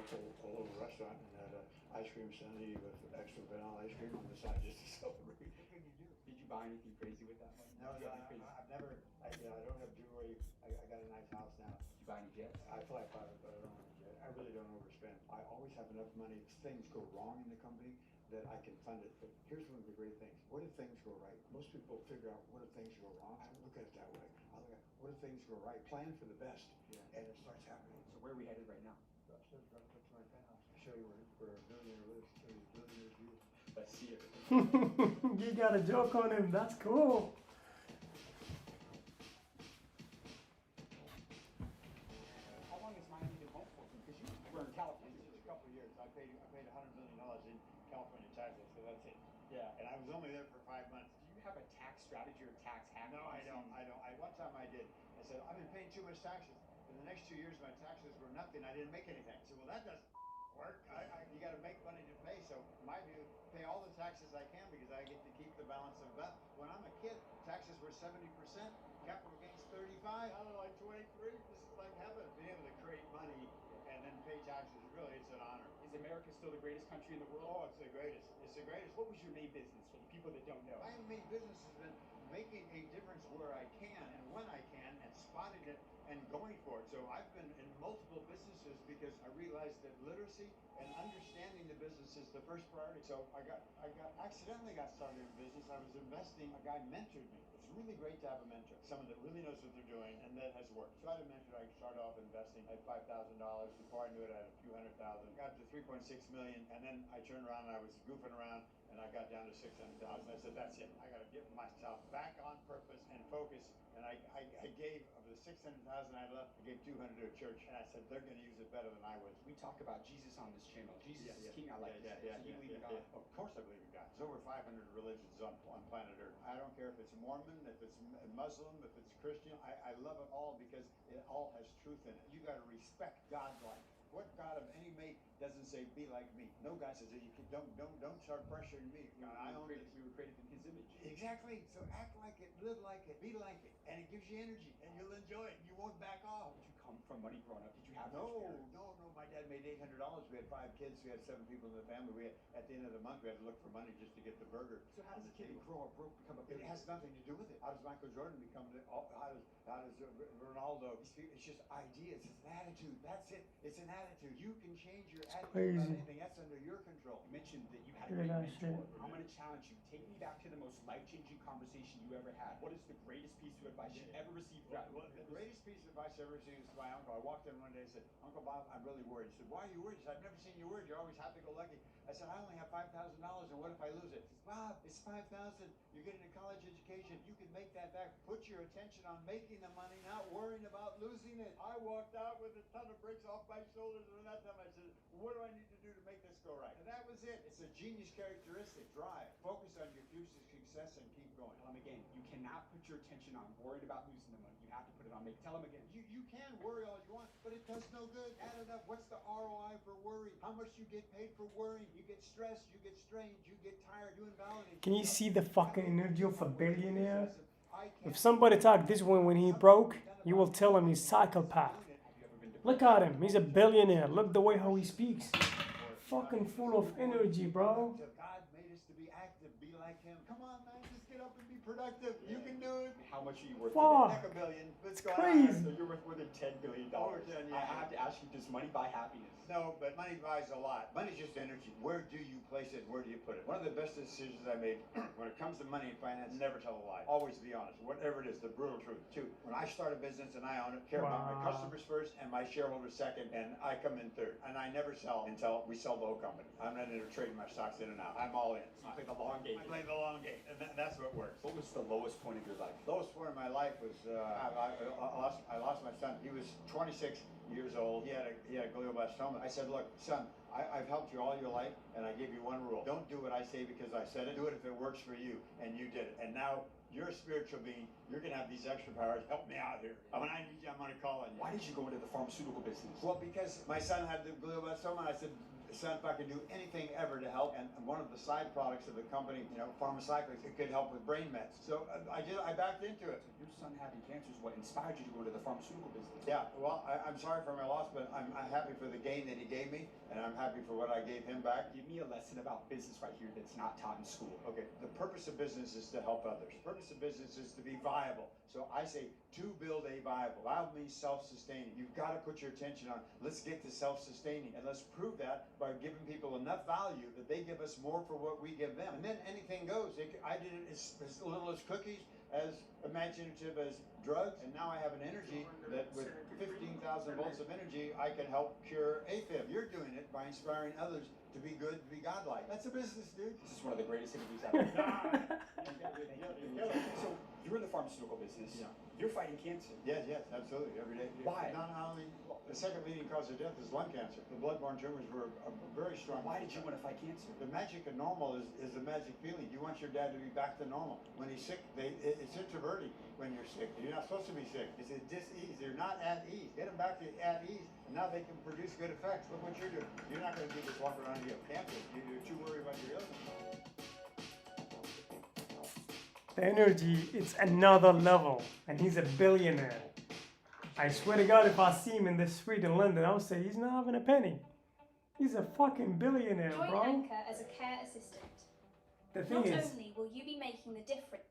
A little restaurant and had an ice cream sundae with extra vanilla ice cream on the side just to celebrate. What did you do? Did you buy anything crazy with that money? No, Did you have any crazy? I've never, I don't have jewelry. I got a nice house now. Did you buy any jets? I fly private, but I don't own a jet. I really don't overspend. I always have enough money if things go wrong in the company that I can fund it. But here's one of the great things. What if things go right? Most people figure out what if things go wrong. I don't look at it that way. I look at what if things go right? Plan for the best. Yeah. And it starts happening. So where are we headed right now? Upstairs, right up to my penthouse. I'll show you where a billionaire lives. Show you a billionaire's view. Let's see it. You got a joke on him. That's cool. How long has Miami been home for? Because you were in California. Just a couple of years. I paid $100 million in California taxes, so that's it. Yeah. And I was only there for 5 months. Do you have a tax strategy or tax hack? No, I don't. One time I did. I said, I've been paying too much taxes. In the next 2 years, my taxes were nothing. I didn't make anything. I said, well, that doesn't work. You got to make money to pay. So my view, pay all the taxes I can because I get to keep the balance of that. When I'm a kid, taxes were 70%. Capital gains 35. Now they're like 23. This is like heaven. Being able to create money and then pay taxes, really, it's an honor. Is America still the greatest country in the world? Oh, it's the greatest. It's the greatest. What was your main business for the people that don't know? My main business has been making a difference where I can and when I can and spotting it and going for it. So I've been in multiple businesses because I realized that literacy and understanding the business is the first priority. So I accidentally got started in business. I was investing. A guy mentored me. It's really great to have a mentor, someone that really knows what they're doing and that has worked. So I had a mentor. I started off investing at $5,000. Before I knew it, I had a few $100,000. Got to 3.6 million, and then I turned around and I was goofing around. And I got down to 600,000. I said, that's it. I got to get myself back on purpose and focus. And I gave, of the 600,000 I left, I gave 200 to a church. And I said, they're going to use it better than I would. We talk about Jesus on this channel. Jesus is king. I like that. So you believe in God? Of course I believe in God. There's over 500 religions on planet Earth. I don't care if it's Mormon, if it's Muslim, if it's Christian. I love it all because it all has truth in it. You got to respect God's life. What God of any make doesn't say be like me? No God says that you can, don't start pressuring me. We were created in His image. Exactly. So act like it, live like it, be like it, and it gives you energy, and you'll enjoy it. You won't back off. Would you come from money growing up? Did you have No, rich parents? no. My dad made $800. We had 5 kids. We had 7 people in the family. At the end of the month, we had to look for money just to get the burger. So how does a kid who grow up broke become a It billionaire? has nothing to do with it. How does Michael Jordan become? How does Ronaldo? It's just ideas. It's an attitude. That's it. It's an attitude. You can change your attitude about crazy. anything. That's under your control. You mentioned that you had a Look great at that mentor. shit. I'm going to challenge you. Take me back to the most life-changing conversation you ever had. What is the greatest piece of advice you ever received? The greatest piece of advice I ever received was my uncle. I walked in one day and said, "Uncle Bob, I'm really worried." He said, "Why are you worried?" He said, "I've never seen you worried. You're always happy-go-lucky." I said, "I only have $5,000, and what if I lose it?" He says, "Bob, it's $5,000. You're getting a college education. You can make that back. Put your attention on making the money, not worrying about losing it." I walked out with a ton of bricks off my shoulders, and at that time I said, "What do I need to do to make this go right?" And that was it. It's a genius characteristic. Drive. Focus on your future success and keep going. Tell him again. You cannot put your attention on worried about losing the money. You have to put it on make. Tell him again. You can worry all you want, but it does no good. Add it up. What's the ROI for worry? How much you get paid for worrying? You get stressed, you get strained, you get tired, you invalidate. Can you see the fucking energy of a billionaire? If somebody talked this way when he broke, you will tell him he's psychopath. Look at him, he's a billionaire. Look the way how he speaks. Fucking full of energy, bro. God made us to be active, be like him. Come on, man, just get up and be productive. You can do it. How much are you worth Fuck. today? Heck, $1 billion. Let's go. Crazy. So you're worth more than $10 billion. Over 10, yeah. I have to ask you, does money buy happiness? No, but money buys a lot. Money's just energy. Where do you place it? Where do you put it? One of the best decisions I made when it comes to money and finance, never tell a lie. Always be honest. Whatever it is, the brutal truth. 2, when I start a business and I own it, care about my customers first and my shareholders second, and I come in third. And I never sell until we sell the whole company. I'm not into trading my stocks in and out. I'm all in. You play the long game. I play the long game, and that's what works. What was the lowest point of your life? Lowest point of my life was I lost my son. He was 26 years old. He had a glioblastoma. I said, "Look, son, I've helped you all your life, and I give you one rule: don't do what I say because I said it. Do it if it works for you." And you did it. And now you're a spiritual being. You're gonna have these extra powers. Help me out here. When I need you, I'm gonna call on you. Why did you go into the pharmaceutical business? Well, because my son had the glioblastoma, and I said, "Son, if I could do anything ever to help," and one of the side products of the company, pharmacyclics, it could help with brain meds. So I backed into it. Your son having cancer is what inspired you to go into the pharmaceutical business. Yeah, well, I'm sorry for my loss, but I'm happy for the gain that he gave me, and I'm happy for what I gave him back. Give me a lesson about business right here that's not taught in school. Okay, the purpose of business is to help others. The purpose of business is to be viable. So I say to build a viable. Viable means self-sustaining. You've got to put your attention on, let's get to self-sustaining, and let's prove that by giving people enough value that they give us more for what we give them. And then anything goes. I did it as little as cookies, as imaginative as drugs, and now I have an energy that with 15,000 volts of energy, I can help cure AFib. You're doing it by inspiring others to be good, to be godlike. That's a business, dude. This is one of the greatest interviews I've ever done. So you're in the pharmaceutical business. Yeah. You're fighting cancer. Yes, absolutely, every day. Why? Not only the second leading cause of death is lung cancer. The bloodborne tumors were a very strong. Why did you want to fight cancer? The magic of normal is a magic feeling. You want your dad to be back to normal. When he's sick, it's introverting when you're sick. You're not supposed to be sick. It's a dis-ease. They're not at ease. Get them back to at ease, and now they can produce good effects. Look what you're doing. You're not going to do this walking around and get cancer. You're too worried about your illness. The energy, it's another level, and he's a billionaire. I swear to God, if I see him in the street in London, I'll say he's not having a penny. He's a fucking billionaire, Join bro. Anchor as a care assistant. The thing Not is, only will you be making the difference.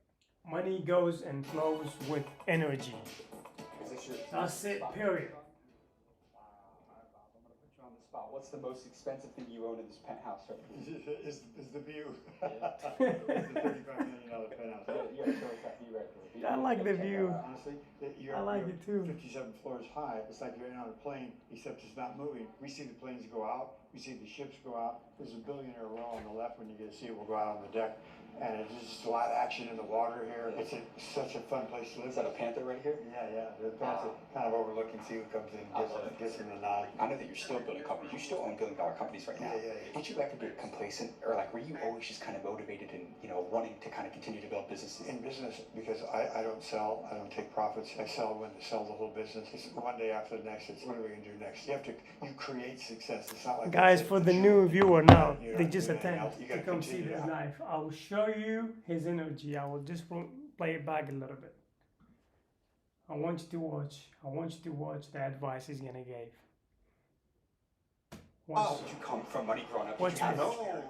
money goes and flows with energy. Is this your That's it, period. What's the most expensive thing you own in this penthouse right here? Is the view. It's the $35 million penthouse. You gotta show us that view right there. I like the view. Honestly, I like it too. 57 floors high. It's like you're on a plane, except it's not moving. We see the planes go out. We see the ships go out. There's a billionaire row on the left when you get to see it. We'll go out on the deck. And it's just a lot of action in the water here. It's such a fun place to live. Is that a panther right here? Yeah. The panther kind of overlooking, see who comes in, gets in the nod. I know that you're still building companies. You still own billion-dollar companies right now. Yeah. Did you ever get complacent, or like were you always just kind of motivated and wanting to kind of continue to build businesses? In business, because I don't sell, I don't take profits. I sell when to sell the whole business. It's one day after the next. It's what are we gonna do next? You create success. It's not like Guys, for the new viewer now, they just attend to come see this live. I will show you his energy. I will just play it back a little bit. I want you to watch the advice he's gonna give. Did you come from money growing up? What's No.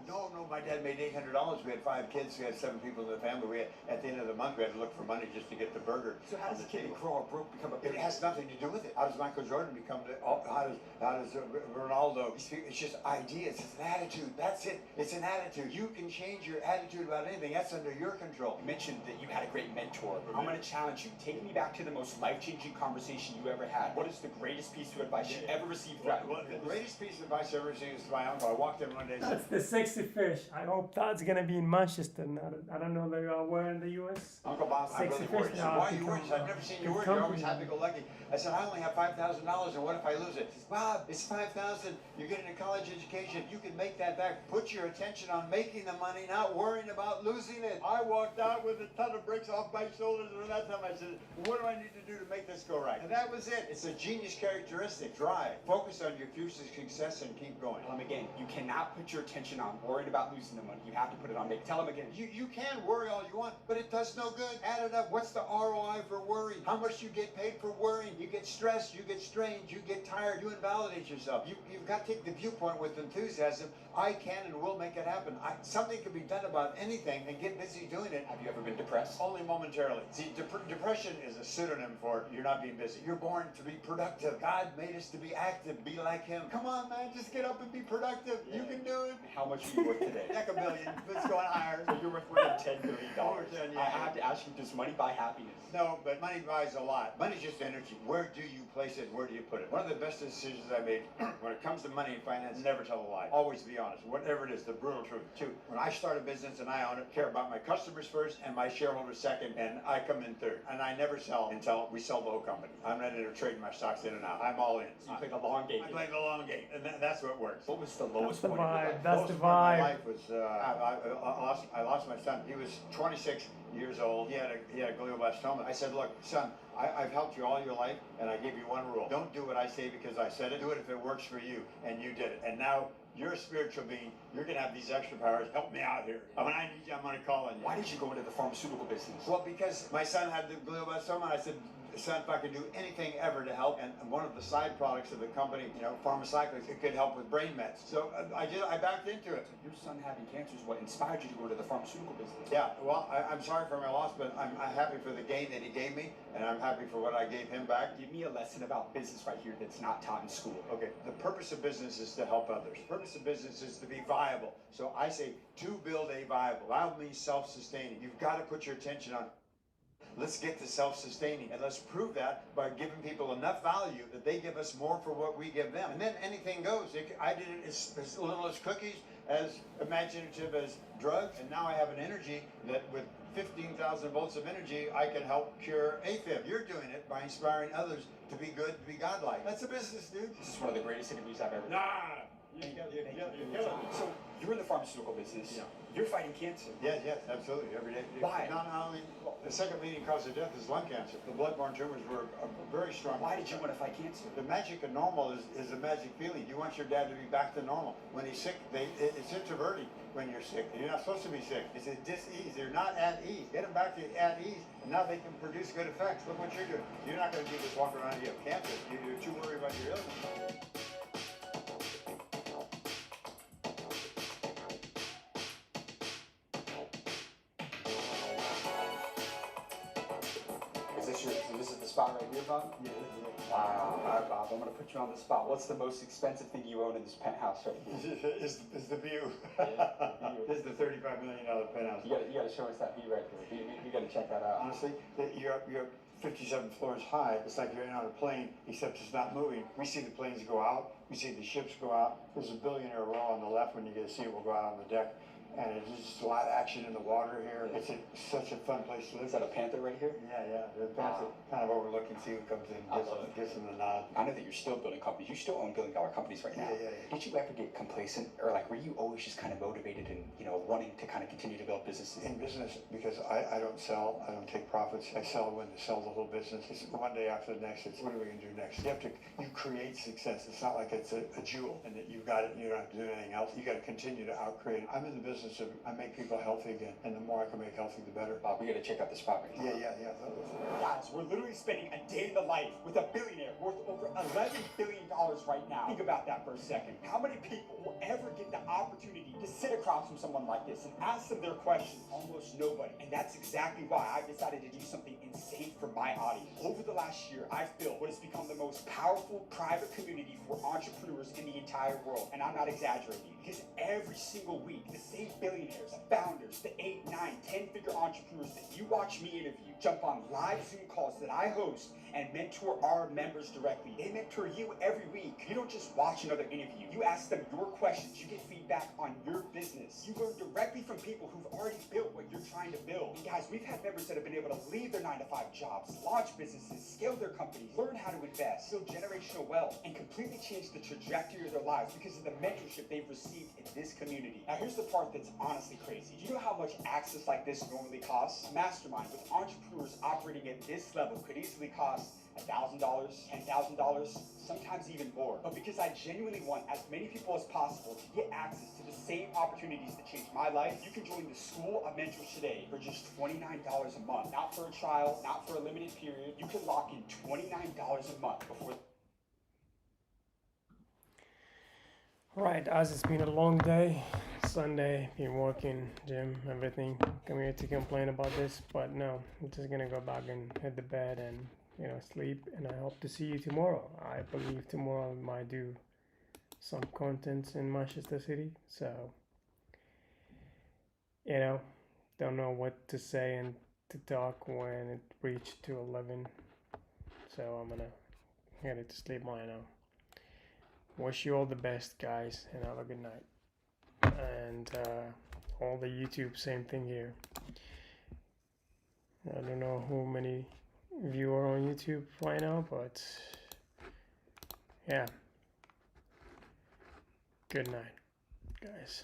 My dad made $800. We had 5 kids. We had 7 people in the family. At the end of the month, we had to look for money just to get the burger. So how does a kid grow up broke become a It billionaire? has nothing to do with it. How does Michael Jordan become? How does Ronaldo? It's just ideas. It's an attitude. That's it. It's an attitude. You can change your attitude about anything. That's under your control. You mentioned that you had a great mentor. I'm going to challenge you. Take me back to the most life-changing conversation you ever had. What is the greatest piece of advice you ever received throughout? Well, the greatest piece of advice I ever received was my uncle. I walked in one day and said, That's the sexy fish. I hope that's gonna be in Manchester. I don't know that you are where in the US. Uncle Bob, I'm Sexy really worried. fish He said, now. why are you worried? He said, I've never seen you worried. You're always happy-go-lucky. I said, I only have $5,000, and what if I lose it? He says, Bob, it's $5,000. You're getting a college education. You can make that back. Put your attention on making the money, not worrying about losing it. I walked out with a ton of bricks off my shoulders, and at that time I said, what do I need to do to make this go right? And that was it. It's a genius characteristic. Drive. Focus on your future success and keep going. Tell him again. You cannot put your attention on worrying about losing the money. You have to put it on make. Tell him again. You can worry all you want, but it does no good. Add it up. What's the ROI for worry? How much you get paid for worrying? You get stressed, you get strained, you get tired, you invalidate yourself. You've got to take the viewpoint with enthusiasm. I can and will make it happen. Something can be done about anything and get busy doing it. Have you ever been depressed? Only momentarily. See, depression is a pseudonym for you're not being busy. You're born to be productive. God made us to be active, be like Him. Come on, man, just get up and be productive. Yeah. You can do it. How much are you worth today? Heck, $1 billion. Let's go higher. So you're worth more than $10 billion. Over 10, yeah. I have to ask you, does money buy happiness? No, but money buys a lot. Money's just energy. Where do you place it? Where do you put it? One of the best decisions I made when it comes to money and finance, never tell a lie. Always be honest. Whatever it is, the brutal truth. Two, when I start a business and I own it, care about my customers first and my shareholders second, and I come in third. And I never sell until we sell the whole company. I'm not into trading my stocks in and out. I'm all in. So you play the long game. I play the long game, and that's what works. What was the lowest That's the point of your vibe. life? That's the Most part of my vibe. life was I lost my son. He was 26 years old. He had a glioblastoma. I said, look, son, I've helped you all your life, and I give you one rule. Don't do what I say because I said it. Do it if it works for you, and you did it. And now you're a spiritual being. You're going to have these extra powers. Help me out here. When I need you, I'm going to call on you. Why did you go into the pharmaceutical business? Well, because my son had the glioblastoma, and I said, son, if I could do anything ever to help, and one of the side products of the company, pharmaceuticals, it could help with brain meds. So I backed into it. Your son having cancer is what inspired you to go into the pharmaceutical business. Yeah, well, I'm sorry for my loss, but I'm happy for the gain that he gave me, and I'm happy for what I gave him back. Give me a lesson about business right here that's not taught in school. Okay, the purpose of business is to help others. The purpose of business is to be viable. So I say to build a viable. Viable means self-sustaining. You've got to put your attention on let's get to self-sustaining, and let's prove that by giving people enough value that they give us more for what we give them. And then anything goes. I did it as little as cookies, as imaginative as drugs, and now I have an energy that with 15,000 volts of energy, I can help cure AFib. You're doing it by inspiring others to be good, to be godlike. That's a business, dude. This is one of the greatest interviews I've ever done. So you're in the pharmaceutical business. Yeah. You're fighting cancer. Yes, absolutely, every day. Why? Not only the second leading cause of death is lung cancer. The blood-borne tumors were very strong. Why did you want to fight cancer? The magic of normal is a magic feeling. You want your dad to be back to normal. When he's sick, it's introverting when you're sick. You're not supposed to be sick. It's a dis-ease. They're not at ease. Get them back to at ease, and now they can produce good effects. Look what you're doing. You're not going to just walk around and you have cancer. You're too worried about your illness. This is the spot right here, Bob? Yeah. Wow. All right, Bob, I'm going to put you on the spot. What's the most expensive thing you own in this penthouse right here? Is the view. Yeah, This is the $35 million penthouse. You got to show us that view right there. We got to check that out. Honestly, you're 57 floors high. It's like you're in on a plane, except it's not moving. We see the planes go out. We see the ships go out. There's a billionaire row on the left when you get to see it. We'll go out on the deck. And there's just a lot of action in the water here. It's such a fun place to live. Is that a panther right here? Yeah. The panther kind of overlooking, see who comes in, gives them the nod. I know that you're still building companies. You still own billion-dollar companies right now. Yeah. Did you ever get complacent, or were you always just kind of motivated and wanting to kind of continue to build businesses? In business, because I don't sell, I don't take profits. I sell when to sell the whole business. It's one day after the next. It's what are we going to do next? You create success. It's not like it's a jewel and that you've got it and you don't have to do anything else. You got to continue to outcreate. I'm in the business business of I make people healthy again, and the more I can make healthy, the better. We gotta check out this property. Yeah. Guys, we're literally spending a day in the life with a billionaire worth over $11 billion right now. Think about that for a second. How many people will ever get the opportunity to sit across from someone like this and ask them their questions? Almost nobody. And that's exactly why I've decided to do something insane for my audience. Over the last year, I've built what has become the most powerful private community for entrepreneurs in the entire world. And I'm not exaggerating, because every single week, the same billionaires, founders, the 8, 9, 10-figure entrepreneurs that you watch me interview jump on live Zoom calls that I host and mentor our members directly. They mentor you every week. You don't just watch another interview. You ask them your questions. You get feedback on your business. You learn directly from people who've already built what you're trying to build. And guys, we've had members that have been able to leave their 9-to-5 jobs, launch businesses, scale their companies, learn how to invest, build generational wealth, and completely change the trajectory of their lives because of the mentorship they've received in this community. Now, here's the part that's honestly crazy. Do you know how much access like this normally costs? Mastermind with entrepreneurs operating at this level could easily cost $1,000, $10,000, sometimes even more. But because I genuinely want as many people as possible to get access to the same opportunities that changed my life, you can join the School of Mentors today for just $29 a month. Not for a trial, not for a limited period. You can lock in $29 a month before. Right, as it's been a long day, Sunday, been working, gym, everything. Come here to complain about this, but no, I'm just gonna go back and hit the bed and, you know, sleep. And I hope to see you tomorrow. I believe tomorrow I might do some content in Manchester City. So, you know, don't know what to say and to talk when it reached to 11. So I'm gonna head to sleep right now. Wish you all the best, guys, and have a good night. And all the YouTube, same thing here. I don't know how many viewers on YouTube right now, but yeah. Good night, guys.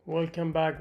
Welcome back.